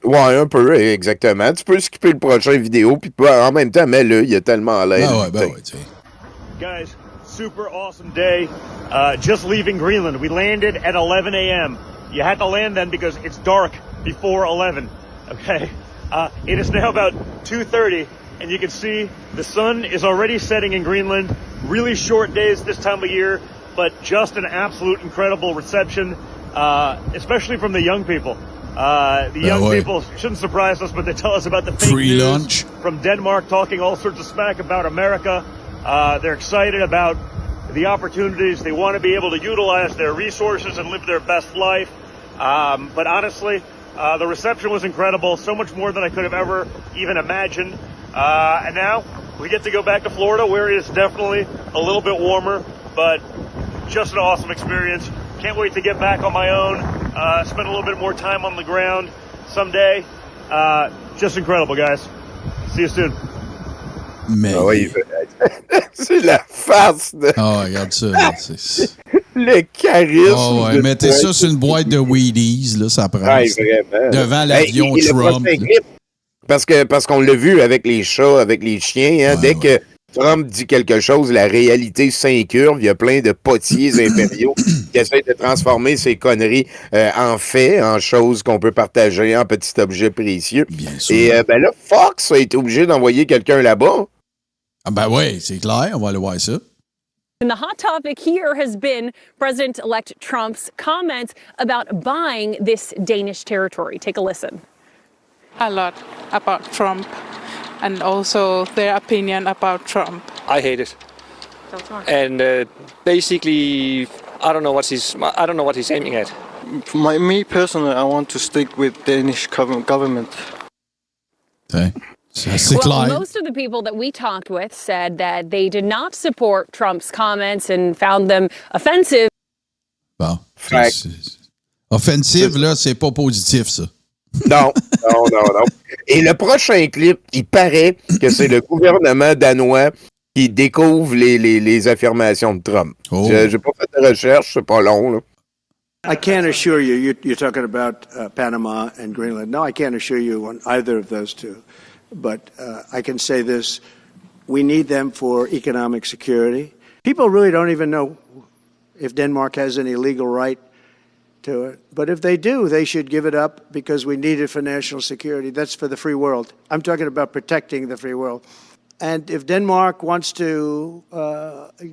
Ouais, un peu, exactement. Tu peux skipper le prochain vidéo, puis en même temps, mets-le, il y a tellement à l'aide. Guys, super awesome day. Just leaving Greenland. We landed at 11 a.m. You had to land then because it's dark before 11. Okay? It is now about 2:30, and you can see the sun is already setting in Greenland. Really short days this time of year, but just an absolute incredible reception, especially from the young people. The young people shouldn't surprise us, but they tell us about the fake free news lunch from Denmark, talking all sorts of smack about America. They're excited about the opportunities. They want to be able to utilize their resources and live their best life. But honestly, the reception was incredible, so much more than I could have ever even imagined. And now we get to go back to Florida, where it is definitely a little bit warmer, but just an awesome experience. Can't wait to get back on my own, spend a little bit more time on the ground someday. Just incredible, guys. See you soon. Mais... Ah oui, c'est la farce de... Oh, regarde ça. Là, le charisme. Oh, ouais, mettez ça sur une boîte de Wheaties, là, ça prend. Ouais, vraiment. Devant l'avion Trump. Parce qu'on l'a vu avec les chats, avec les chiens, hein, dès que Trump dit quelque chose, la réalité s'incurve. Il y a plein de potiers impériaux qui essaient de transformer ces conneries en faits, en choses qu'on peut partager, en petits objets précieux. Bien sûr. Et ben là, Fox a été obligé d'envoyer quelqu'un là-bas. Ah ben oui, c'est clair, on va aller voir ça. And the hot topic here has been President-elect Trump's comments about buying this Danish territory. Take a listen. A lot about Trump and also their opinion about Trump. I hate it. And basically, I don't know what he's aiming at. Me personally, I want to stick with Danish government. Okay. Well, most of the people that we talked with said that they did not support Trump's comments and found them offensive. Bon. Offensive, là, c'est pas positif, ça. Non. Et le prochain clip, il paraît que c'est le gouvernement danois qui découvre les affirmations de Trump. Oh. J'ai pas fait de recherche, c'est pas long, là. I can't assure you, you're talking about Panama and Greenland. No, I can't assure you on either of those two. But I can say this, we need them for economic security. People really don't even know if Denmark has any legal right to it. But if they do, they should give it up because we need it for national security. That's for the free world. I'm talking about protecting the free world. And if Denmark wants to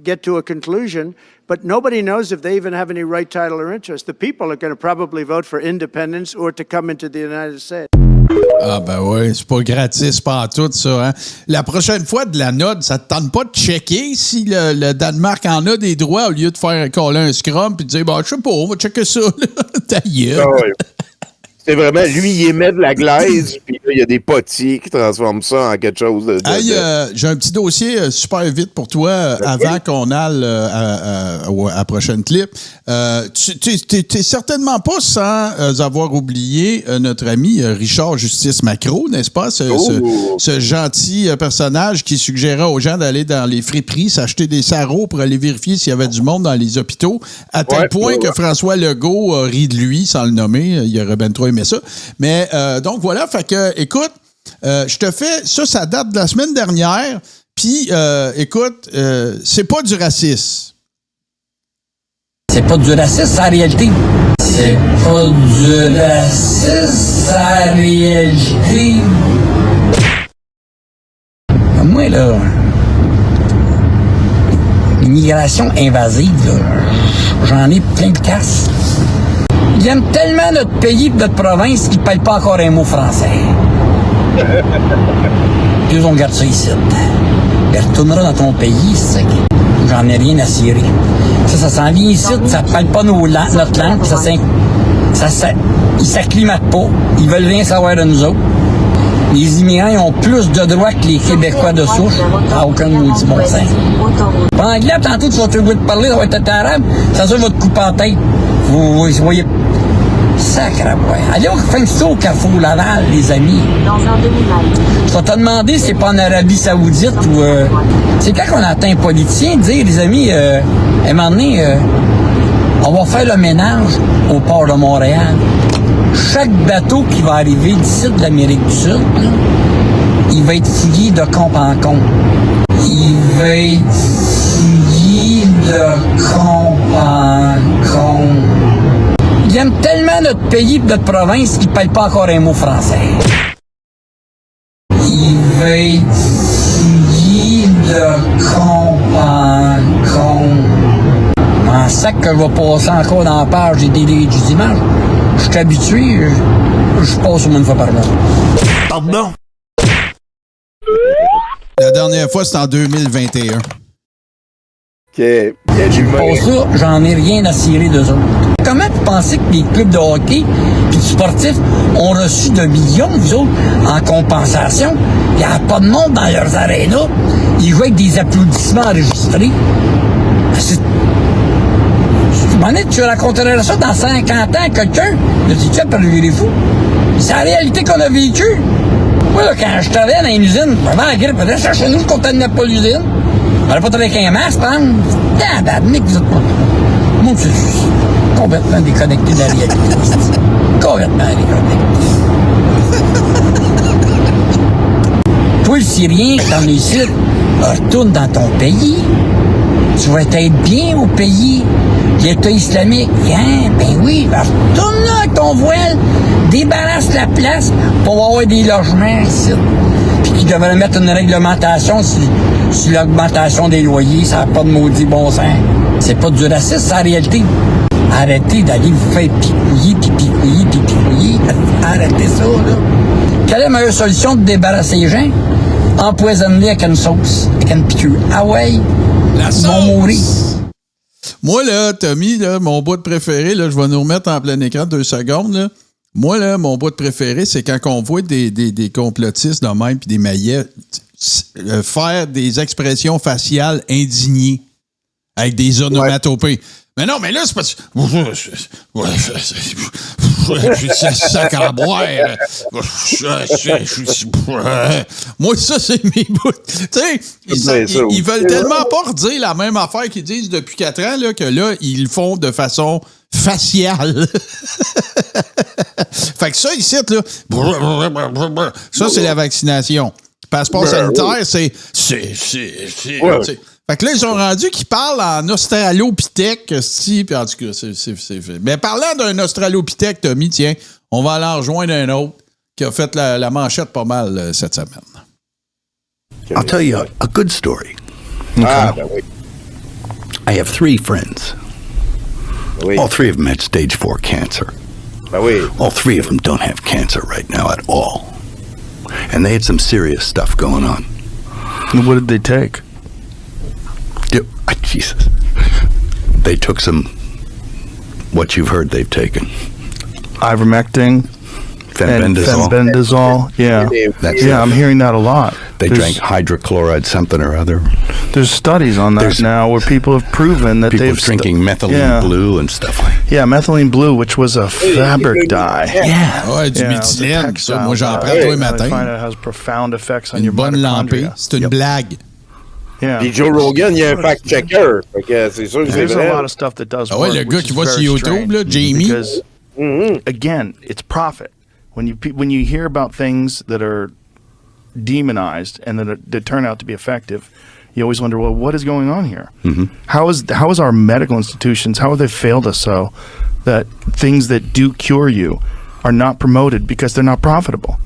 get to a conclusion, but nobody knows if they even have any right, title, or interest, the people are going to probably vote for independence or to come into the United States. Ah ben oui, c'est pas gratis, pas tout ça. Hein? La prochaine fois de la note, ça te tente pas de checker si le Danemark en a des droits au lieu de faire coller un scrum puis de dire, je sais pas, on va checker ça. Ta gueule. Ah ouais. C'est vraiment, lui, il émet de la glaise, puis là, il y a des potiers qui transforment ça en quelque chose de... Hey, j'ai un petit dossier super vite pour toi avant qu'on aille à la prochaine clip. T'es certainement pas sans avoir oublié notre ami Richard Justice Macro, n'est-ce pas? Ce gentil personnage qui suggérait aux gens d'aller dans les friperies, s'acheter des sarraux pour aller vérifier s'il y avait du monde dans les hôpitaux, à tel point que François Legault a ri de lui, sans le nommer. Il aurait bien trop aimé ça. Mais donc voilà, fait que, écoute, je te fais, ça date de la semaine dernière, puis écoute, c'est pas du racisme. C'est pas du racisme, c'est la réalité. C'est pas du racisme, c'est la réalité. Moi, là, l'immigration invasive, là, j'en ai plein de casse. Ils aiment tellement notre pays et notre province qu'ils ne parlent pas encore un mot français. Puis on garde ça ici. Ben, retournera dans ton pays, c'est que j'en ai rien à cirer. Ça s'en vient ici, ça ne parle pas notre langue, ils s'acclimatent pas, ils veulent rien savoir de nous autres. Les immigrants, ils ont plus de droits que les Québécois de souche. À aucun maudit bon sens. En anglais, tantôt, tu vas te de parler, ça va être arabe, ça va te couper en tête. Vous voyez. Sacre boy. Allez faire ça au Carrefour Laval, les amis. Dans un demi-mètre. Je vais te demander si c'est pas en Arabie Saoudite ou... c'est quand qu'on entend un politicien dire, les amis, à un moment donné, on va faire le ménage au port de Montréal. Chaque bateau qui va arriver d'ici de l'Amérique du Sud, là, il va être fouillé de compte en compte. Il va être fouillé de compte en compte. Ils aiment tellement notre pays et notre province qu'ils ne parlent pas encore un mot français. Il va être fouillé de compte en compte. En sac que je vais passer encore dans la page des délais du dimanche. Je suis habitué, je passe au moins une fois par mois. Pardon? La dernière fois, c'était en 2021. Okay. Pour ça, j'en ai rien à cirer d'eux autres. Comment vous pensez que les clubs de hockey et sportifs ont reçu de millions, vous autres, en compensation? Il n'y a pas de monde dans leurs arénas. Ils jouent avec des applaudissements enregistrés. Tu raconterais ça dans 50 ans à quelqu'un? Je dis, tiens, les fous. C'est la réalité qu'on a vécue. Moi, là, quand je travaillais dans une usine, avant la grippe, je cherchais nous, je contaminais pas l'usine. On n'allait pas travailler avec un masque, prendre. Tabarnak, vous êtes pas. Moi, je suis complètement déconnecté de la réalité. Complètement déconnecté. Toi, le Syrien, t'en es ici, retourne dans ton pays. Tu vas être bien au pays. L'État islamique, hein? Ben oui, retourne là avec ton voile, débarrasse la place pour avoir des logements ici. Puis qu'ils devraient mettre une réglementation sur l'augmentation des loyers, ça n'a pas de maudit bon sens. C'est pas du racisme, c'est la réalité. Arrêtez d'aller vous faire picouiller. Arrêtez ça, là. Quelle est la meilleure solution de débarrasser les gens? Empoisonner avec une sauce, avec une piqûre. Ah ouais? Ils vont mourir. Moi, là, Tommy, là, mon bout de préféré, là, je vais nous remettre en plein écran 2 secondes. Là. Moi, là, mon bout de préféré, c'est quand on voit des complotistes de même puis des maillets faire des expressions faciales indignées avec des onomatopées. Mais non, mais là, c'est parce que... sac à boire. Moi, ça, c'est mes bouts. Tu sais, ils veulent tellement pas redire la même affaire qu'ils disent depuis 4 ans là, que là, ils le font de façon faciale. Fait que ça, ici, là, ça, c'est la vaccination. Passeport sanitaire, c'est fait que là, ils ont rendu qu'ils parlent en australopithèque, puis en tout cas, c'est fait. Mais parlant d'un australopithèque, Tommy, tiens, on va aller en rejoindre un autre qui a fait la manchette pas mal cette semaine. I'll tell you a good story. Okay. Ben oui. I have 3 friends. Oui. All 3 of them had stage 4 cancer. Ben oui. All 3 of them don't have cancer right now at all. And they had some serious stuff going on. And what did they take? Jesus. They took some, what you've heard they've taken. Ivermectin. Fenbendazole. Yeah, I'm hearing that a lot. They drank hydrochloride something or other. There's studies on that now where people have proven that they've drinking methylene blue and stuff like that. Yeah, methylene blue, which was a fabric dye. Yeah. Ouais, du méthylène. Ça, moi, j'en prends tous les matins. Find it has profound effects on your bonne lampée. mitochondria. C'est une blague. Yeah. Puis Joe Rogan, il y a un fact-checker. Fait que c'est sûr que c'est There's vrai. a lot of stuff that does Ah ouais, work, le gars which qui is va sur very YouTube, là, strange, Jamie. Because, again, it's profit. When you hear about things that are demonized and that turn out to be effective, you always wonder, well, what is going on here? Mm-hmm. How is our medical institutions, how have they failed us so that things that do cure you are not promoted because they're not profitable?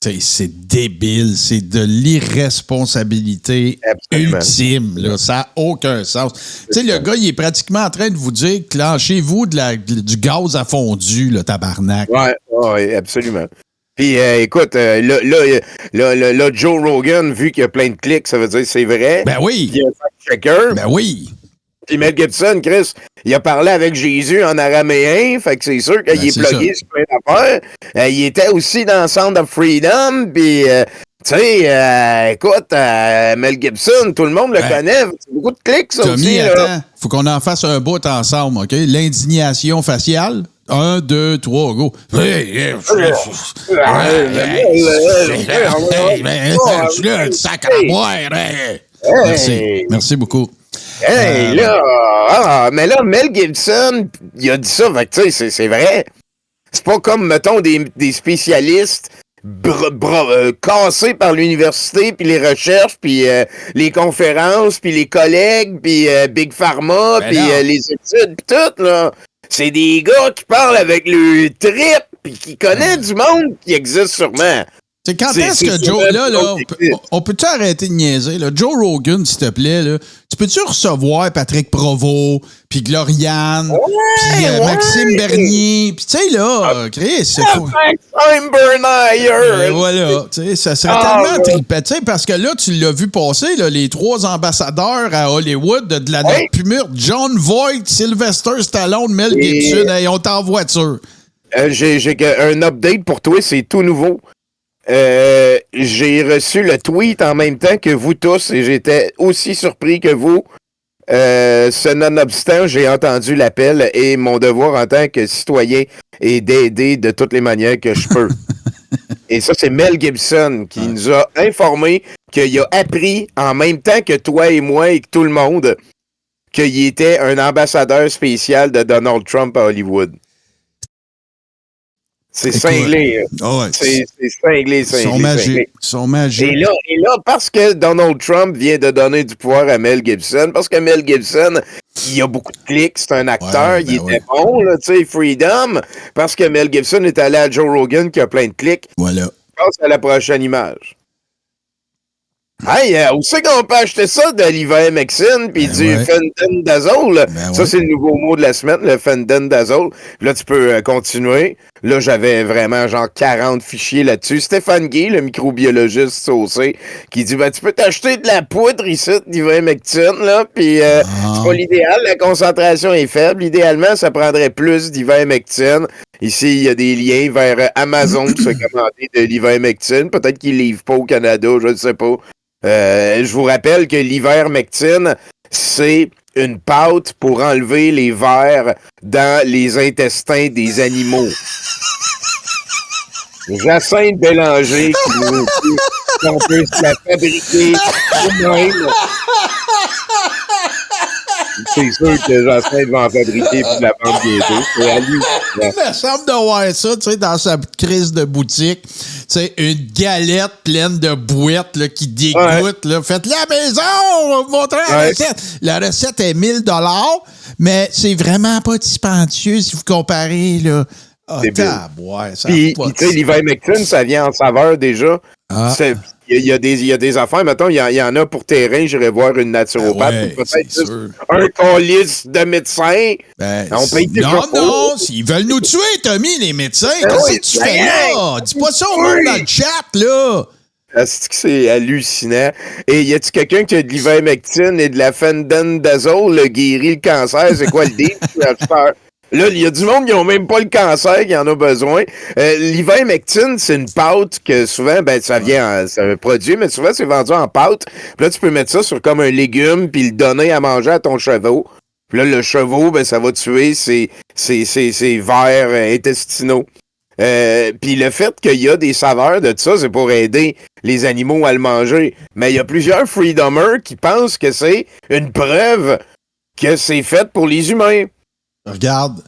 C'est débile, c'est de l'irresponsabilité ultime. Là. Ça n'a aucun sens. Tu sais, le gars, il est pratiquement en train de vous dire clenchez-vous du gaz à fondu, le tabarnak. Oui, absolument. Puis, écoute, là, Joe Rogan, vu qu'il y a plein de clics, ça veut dire que c'est vrai. Ben oui. Il y a un fact-checker. Ben oui. Puis Mel Gibson, Chris, il a parlé avec Jésus en araméen, fait que c'est sûr qu'il est plugué sur plein d'affaires. Il était aussi dans Sound of Freedom, puis, tu sais, écoute, Mel Gibson, tout le monde le connaît, c'est beaucoup de clics, ça Tommy, aussi. Attends, faut qu'on en fasse un bout ensemble, OK? L'indignation faciale. 1, 2, 3, go. Sac à boire. Merci beaucoup. Hey, mais là, Mel Gibson, il a dit ça, fait que tu sais, c'est vrai. C'est pas comme, mettons, des spécialistes cassés par l'université, puis les recherches, puis les conférences, puis les collègues, puis Big Pharma, puis les études, puis tout, là. C'est des gars qui parlent avec le trip, puis qui connaissent du monde qui existe sûrement. C'est quand est-ce que Joe, là, on peut-tu arrêter de niaiser, là? Joe Rogan, s'il te plaît, là, tu peux-tu recevoir Patrick Provost, puis Gloriane, puis Maxime Bernier, puis tu sais, là, Chris, c'est fou. Maxime Bernier! Voilà, tu sais, ça serait tellement trippant, tu sais, parce que là, tu l'as vu passer, là, les 3 ambassadeurs à Hollywood de la note pumure, John Voight, Sylvester Stallone, Mel Gibson, ils ont en voiture. J'ai un update pour toi, c'est tout nouveau. J'ai reçu le tweet en même temps que vous tous et j'étais aussi surpris que vous. Ce nonobstant, j'ai entendu l'appel et mon devoir en tant que citoyen est d'aider de toutes les manières que je peux. Et ça, c'est Mel Gibson qui nous a informé qu'il a appris en même temps que toi et moi et que tout le monde qu'il était un ambassadeur spécial de Donald Trump à Hollywood. C'est cinglé. C'est cinglé. Ils sont magiques. Et là, parce que Donald Trump vient de donner du pouvoir à Mel Gibson, parce que Mel Gibson, il a beaucoup de clics, c'est un acteur, il était bon, là, tu sais, Freedom, parce que Mel Gibson est allé à Joe Rogan qui a plein de clics. Voilà. Je passe à la prochaine image. Hey, où c'est qu'on peut acheter ça de l'hiver Maxine puis du Fendendazole? Ça, c'est le nouveau mot de la semaine, le Fendendazole. Puis là, tu peux continuer. Là, j'avais vraiment genre 40 fichiers là-dessus. Stéphane Guy, le microbiologiste saucé, qui dit, tu peux t'acheter de la poudre ici d'ivermectine, là, puis c'est pas l'idéal, la concentration est faible. Idéalement, ça prendrait plus d'ivermectine. Ici, il y a des liens vers Amazon pour se commander de l'ivermectine. Peut-être qu'ils ne livrent pas au Canada, je ne sais pas. Je vous rappelle que l'ivermectine, c'est une pâte pour enlever les vers dans les intestins des animaux. Jacinthe Bélanger qui nous dit qu'on peut se la fabriquer nous-mêmes. C'est sûr que Jacinthe va en fabriquer pour la vendre bientôt. C'est hallucinant. Il me semble de voir ça, tu sais, dans sa crise de boutique. Tu sais, une galette pleine de boîtes là, qui dégoûte. Là. Faites-le à la maison! On va vous montrer la recette. La recette est 1000 $, mais c'est vraiment pas dispendieux si vous comparez. Là. Puis, tu sais, l'ivermectine, ça vient en saveur déjà. Il y a des affaires, mettons, il y en a pour terrain, j'irai voir une naturopathe, peut-être juste un colis de médecins. On paye des non, ils veulent nous tuer, Tommy, les médecins. Qu'est-ce que tu fais là? Dis pas ça au monde dans le chat, là. C'est hallucinant. Et y a-tu quelqu'un qui a de l'ivermectine et de la Fendendazole, guérit le cancer? C'est quoi le deal? Là, il y a du monde qui n'ont même pas le cancer, qui en a besoin. L'ivermectine, c'est une pâte que souvent, ça vient c'est un produit, mais souvent, c'est vendu en pâte. Puis là, tu peux mettre ça sur comme un légume, puis le donner à manger à ton cheval. Puis là, le cheval, ça va tuer ses vers intestinaux. Puis le fait qu'il y a des saveurs de ça, c'est pour aider les animaux à le manger. Mais il y a plusieurs freedomers qui pensent que c'est une preuve que c'est fait pour les humains. Regarde.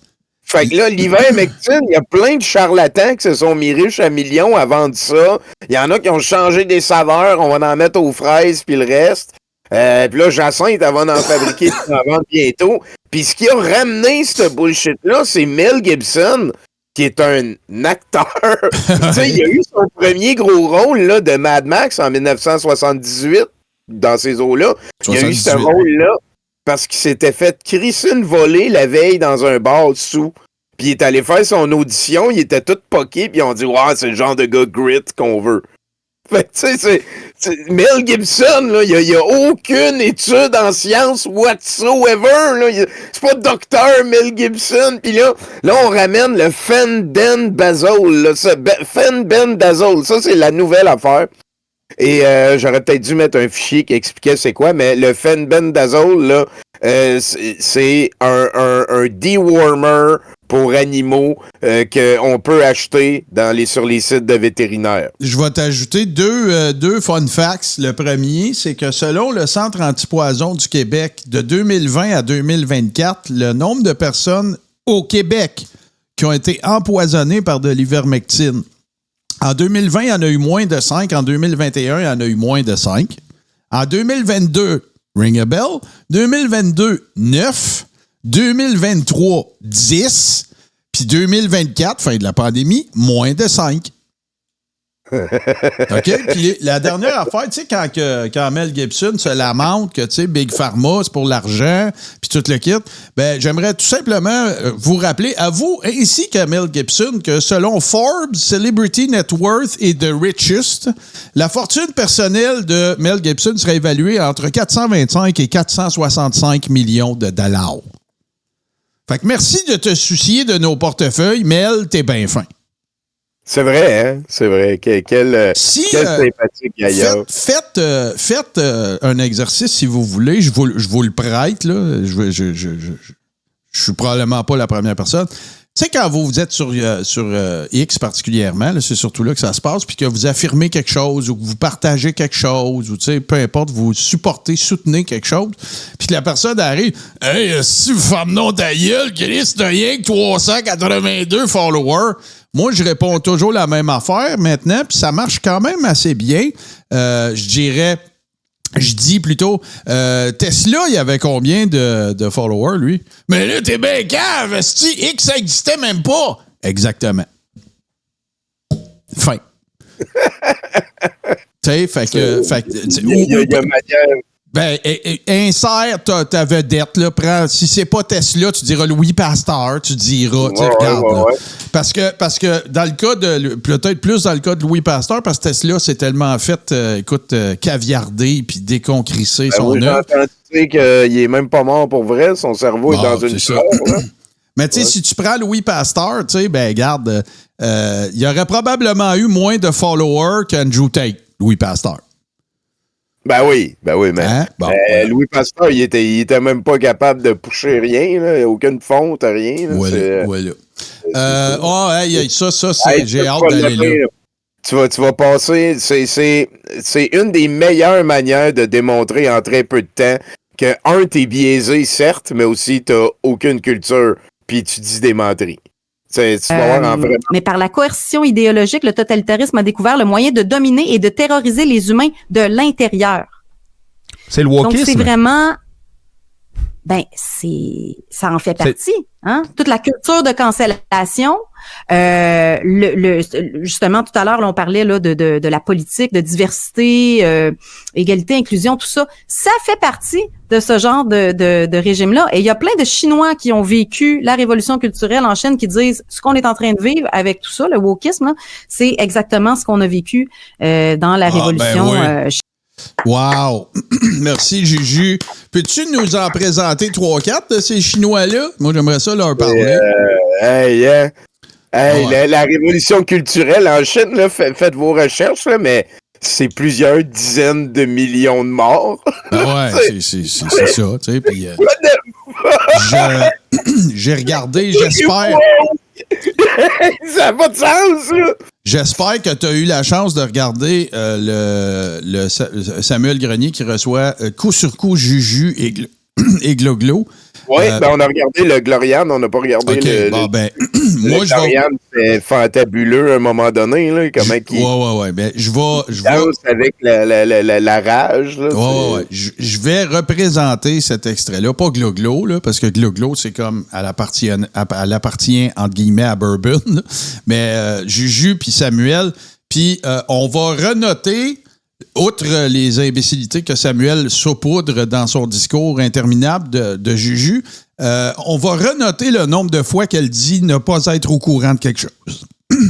Fait que là, l'ivermectine, il y a plein de charlatans qui se sont mis riches à millions à vendre ça. Il y en a qui ont changé des saveurs, on va en mettre aux fraises puis le reste. Puis là, Jacinthe, elle va en fabriquer et en vendre bientôt. Puis ce qui a ramené ce bullshit-là, c'est Mel Gibson, qui est un acteur. Tu sais, il a eu son premier gros rôle là, de Mad Max en 1978, dans ces eaux-là. Il a eu ce rôle-là. Parce qu'il s'était fait crisser une volée la veille dans un bar sous. Puis il est allé faire son audition, il était tout poqué, puis on dit « Ouais, c'est le genre de gars grit qu'on veut. » Fait que tu sais, c'est Mel Gibson, là, il n'y a aucune étude en sciences whatsoever, là. C'est pas docteur Mel Gibson. Puis là, on ramène le Fendendazole, Fendendazole, ça c'est la nouvelle affaire. Et j'aurais peut-être dû mettre un fichier qui expliquait c'est quoi, mais le Fendendazole, là, c'est un dewormer pour animaux qu'on peut acheter sur les sites de vétérinaires. Je vais t'ajouter deux fun facts. Le premier, c'est que selon le Centre antipoison du Québec, de 2020 à 2024, le nombre de personnes au Québec qui ont été empoisonnées par de l'ivermectine. En 2020, il y en a eu moins de 5. En 2021, il y en a eu moins de 5. En 2022, ring a bell. 2022, 9. 2023, 10. Puis 2024, fin de la pandémie, moins de 5. OK? Puis la dernière affaire, tu sais, quand Mel Gibson se lamente que, tu sais, Big Pharma, c'est pour l'argent, puis tout le kit, ben j'aimerais tout simplement vous rappeler, à vous, ainsi qu'à Mel Gibson, que selon Forbes, Celebrity Net Worth et The Richest, la fortune personnelle de Mel Gibson serait évaluée entre 425 et 465 millions de dollars. Fait que merci de te soucier de nos portefeuilles. Mel, t'es bien fin. C'est vrai, hein? C'est vrai. Quel sympathique gaillard. Faites un exercice si vous voulez. Je vous le prête, là. Je suis probablement pas la première personne. Tu sais, quand vous êtes sur X particulièrement, là, c'est surtout là que ça se passe, puis que vous affirmez quelque chose ou que vous partagez quelque chose, ou tu sais, peu importe, vous supportez, soutenez quelque chose, puis que la personne arrive, « Hey, si vous fermez non ta gueule, Chris, t'as rien que 382 followers. » Moi, je réponds toujours la même affaire maintenant, puis ça marche quand même assez bien. Je dis plutôt, Tesla, il y avait combien de followers, lui? Mais là, t'es bien cave, X, ça existait même pas. Exactement. Fin. Tu sais, fait que... Il y a manière... Ben, insère ta vedette, là. Si c'est pas Tesla, tu diras Louis Pasteur, tu diras, regarde. Ouais. Parce que dans le cas peut-être plus dans le cas de Louis Pasteur, parce que Tesla, c'est tellement fait, caviarder puis déconcrissé son œuvre. J'ai entendu qu'il est même pas mort pour vrai, son cerveau est dans une fleur, là. Mais tu sais, si tu prends Louis Pasteur, tu sais, ben, regarde, il y aurait probablement eu moins de followers qu'Andrew Tate, Louis Pasteur. Ben oui, mais hein? Bon, Louis Pasteur, il était même pas capable de pousser rien, là, aucune fonte, rien. Là, voilà. J'ai hâte d'aller là. Tu vas passer, c'est une des meilleures manières de démontrer en très peu de temps que, t'es biaisé, certes, mais aussi t'as aucune culture, puis tu dis des menteries. Mais par la coercition idéologique, le totalitarisme a découvert le moyen de dominer et de terroriser les humains de l'intérieur. C'est le wokisme. Donc, c'est vraiment... ça en fait partie. Hein? Toute la culture de cancellation. Justement, tout à l'heure, là, on parlait là, de la politique, de diversité, égalité, inclusion, tout ça. Ça fait partie de ce genre de régime-là. Et il y a plein de Chinois qui ont vécu la révolution culturelle en Chine qui disent ce qu'on est en train de vivre avec tout ça, le wokisme, là, c'est exactement ce qu'on a vécu dans la révolution chinoise. Wow! Merci, Juju. Peux-tu nous en présenter 3-4 de ces Chinois-là? Moi, j'aimerais ça leur parler. La révolution culturelle en Chine, là, faites vos recherches, là, mais c'est plusieurs dizaines de millions de morts. C'est ça, tu sais. Puis j'ai regardé, j'espère... Ça n'a pas de sens, là! J'espère que tu as eu la chance de regarder le Samuel Grenier qui reçoit coup sur coup Juju et Gloglo. Oui, on a regardé le Gloriane, on n'a pas regardé moi, je Gloriane, c'est fantabuleux à un moment donné, là, comment il... Ben, je vais avec la rage, là. Je vais représenter cet extrait-là, pas Gloglo, là, parce que Gloglo, c'est comme elle appartient entre guillemets à Bourbon, là. Mais Juju puis Samuel, puis on va renoter. Outre les imbécilités que Samuel saupoudre dans son discours interminable de Juju, on va renoter le nombre de fois qu'elle dit ne pas être au courant de quelque chose. Puis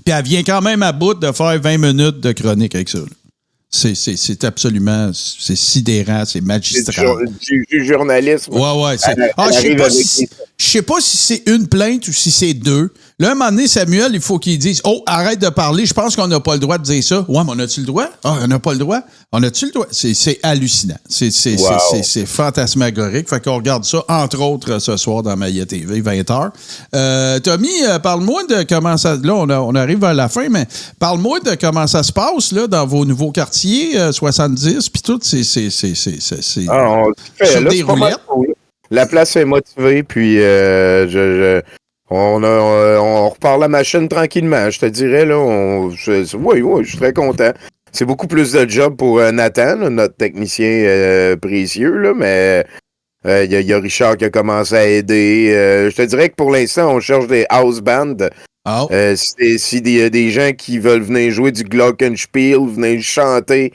elle vient quand même à bout de faire 20 minutes de chronique avec ça. C'est absolument... C'est sidérant, c'est magistral. Du journalisme. Je sais pas si c'est une plainte ou si c'est deux. Là, un moment donné, Samuel, il faut qu'il dise « Oh, arrête de parler, je pense qu'on n'a pas le droit de dire ça. » Ouais, mais on a-tu le droit? Ah, on n'a pas le droit? On a-tu le droit? C'est hallucinant. C'est fantasmagorique. Fait qu'on regarde ça, entre autres, ce soir dans Maillet TV, 20h. Tommy, parle-moi de comment ça... Là, on arrive vers la fin, mais parle-moi de comment ça se passe là, dans vos nouveaux quartiers, 70, puis tout. C'est sur des roulettes. La place est motivée, puis on repart la machine tranquillement, je te dirais. Là, je suis très content. C'est beaucoup plus de job pour Nathan, là, notre technicien précieux, là, mais il y a Richard qui a commencé à aider. Je te dirais que pour l'instant, on cherche des house bands Oh. Si des gens qui veulent venir jouer du glockenspiel, venir chanter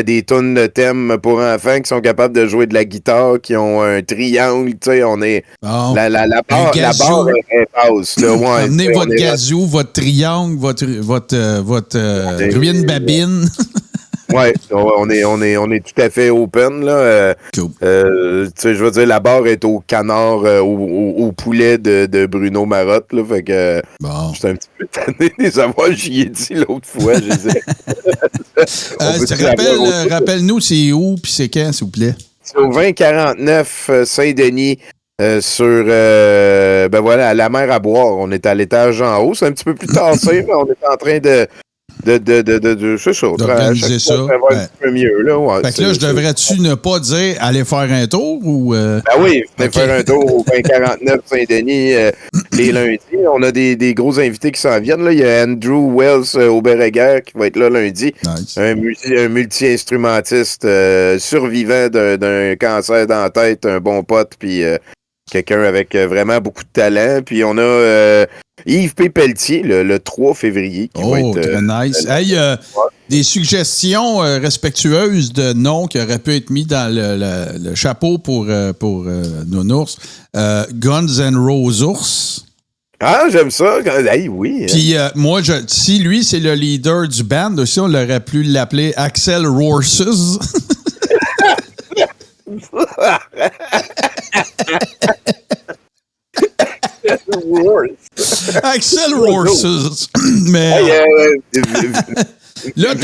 des tunes de thème pour enfants qui sont capables de jouer de la guitare, qui ont un triangle, tu sais, on est... Oh. La barre est passe. Ouais, amenez votre gazou, votre triangle, votre ruine babine. Ouais, on est tout à fait open, là. Cool. Tu sais, je veux dire, la barre est au canard, au poulet de Bruno Marotte, là. Fait que j'étais un petit peu tanné de les avoir, j'y ai dit l'autre fois. Rappelle-nous, c'est où puis c'est quand, s'il vous plaît? C'est au 2049 Saint-Denis. Sur à la mer à boire. On est à l'étage en haut. C'est un petit peu plus tassé, mais on est en train c'est ça. D'organiser ça. Ça va un petit peu mieux, là. Ouais, fait que là, je devrais-tu ne pas dire aller faire un tour ou. Ben oui, venez faire un tour au 2049 Saint-Denis les lundis. On a des gros invités qui s'en viennent. Là. Il y a Andrew Wells Aubereguer qui va être là lundi. Nice. Un multi-instrumentiste survivant d'un cancer dans la tête, un bon pote, puis quelqu'un avec vraiment beaucoup de talent. Puis on a Yves P. Pelletier le 3 février. Qui va être, très nice. Hey, des suggestions respectueuses de noms qui auraient pu être mis dans le chapeau pour Nounours. Guns N' Roses. Ah, j'aime ça. Hey, oui. Puis moi, si lui, c'est le leader du band, aussi, on aurait pu l'appeler Axel Rorses. Axel Rorses. Mais là,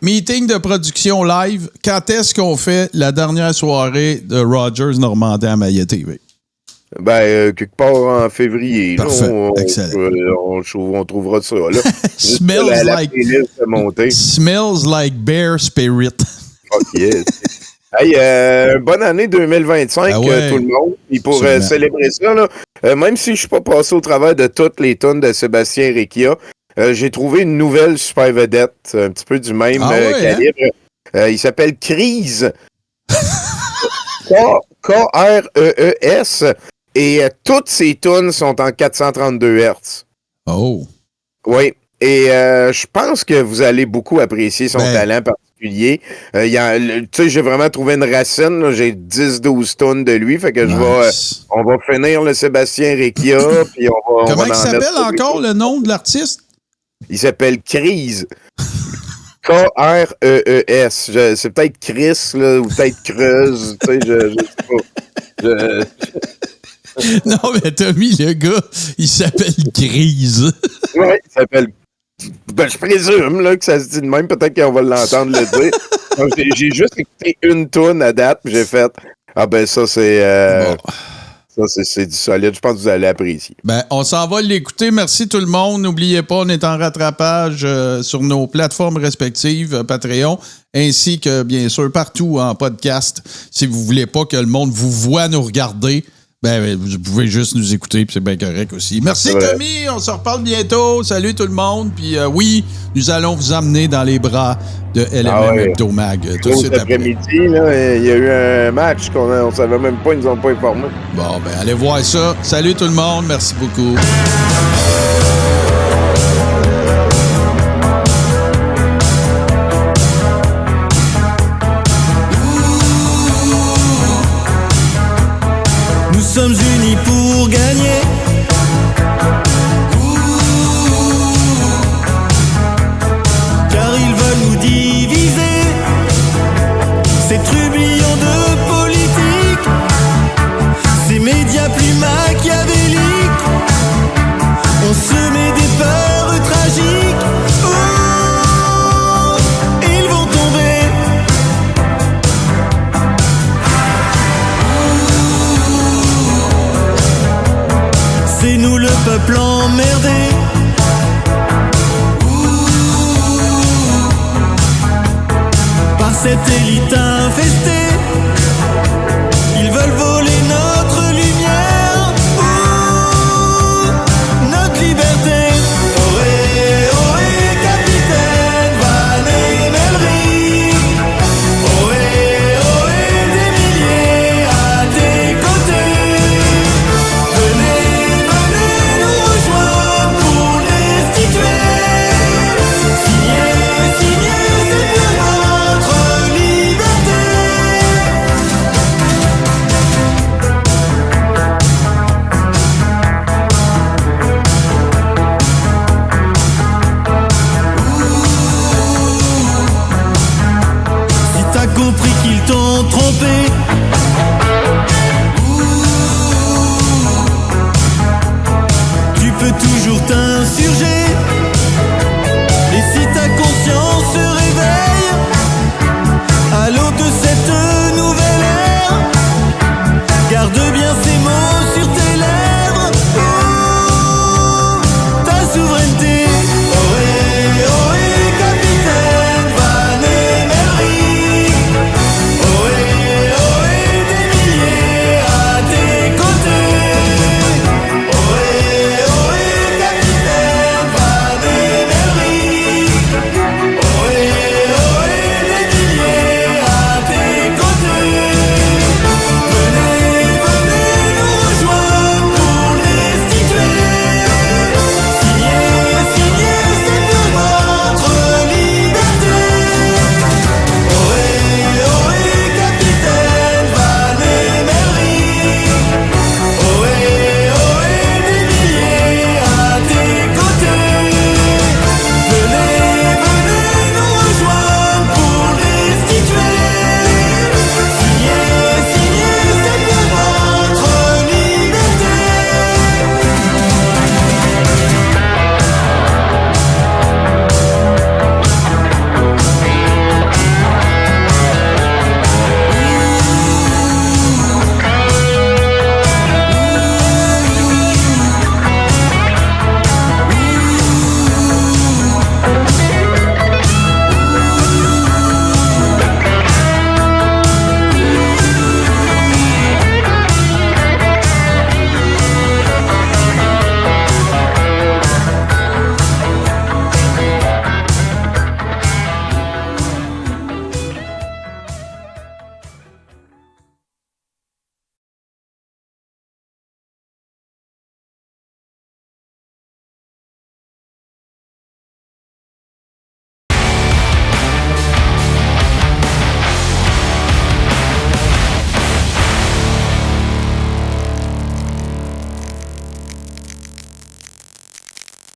meeting de production live. Quand est-ce qu'on fait la dernière soirée de Rogers Normandin à Maillet TV? Quelque part en février. Parfait. Là, excellent. On trouvera ça. Là. Smells like bear spirit. Fuck yes. Hey, bonne année 2025 tout le monde. Et pour célébrer ça, là, même si je suis pas passé au travers de toutes les tonnes de Sébastien Recchia, j'ai trouvé une nouvelle super vedette, un petit peu du même calibre. Il s'appelle Crise. K-R-E-E-S. Et toutes ses tunes sont en 432 Hz. Oh. Oui. Et je pense que vous allez beaucoup apprécier son talent particulier. Tu sais, j'ai vraiment trouvé une racine. Là. J'ai 10-12 tonnes de lui. Fait que on va finir le Sébastien Recchia. Puis Comment il s'appelle encore le nom de l'artiste? Il s'appelle Crise. K-R-E-E-S. C'est peut-être Chris, là, ou peut-être Creuse. Tu sais, je sais pas. Non, mais Tommy, le gars, il s'appelle Grise. Oui, il s'appelle... je présume là, que ça se dit de même. Peut-être qu'on va l'entendre le dire. Donc, j'ai juste écouté une toune à date, puis j'ai fait... ça, c'est... Ça, c'est du solide. Je pense que vous allez apprécier. On s'en va l'écouter. Merci tout le monde. N'oubliez pas, on est en rattrapage sur nos plateformes respectives, Patreon, ainsi que, bien sûr, partout en podcast. Si vous voulez pas que le monde vous voit nous regarder, vous pouvez juste nous écouter, puis c'est bien correct aussi. Merci, Tommy. On se reparle bientôt. Salut tout le monde. Puis oui, nous allons vous emmener dans les bras de LMM Hebdomag tout de suite après. Après-midi, là, il y a eu un match qu'on ne savait même pas, ils nous ont pas informés. Bon, allez voir ça. Salut tout le monde. Merci beaucoup. Nous sommes unis pour gagner. Car ils veulent nous diviser. Ces trublions de politique, ces médias plus machiavéliques, ont semé des peurs tragiques. Oh, ils vont tomber. C'est nous le peuple emmerdé. Par cette élite infestée, ils veulent voler notre lumière, notre liberté. Ohé, ohé, capitaine Van Emelry. Ohé, ohé, des milliers à tes côtés. Venez nous rejoindre. tromper. Tu peux toujours t'insurger.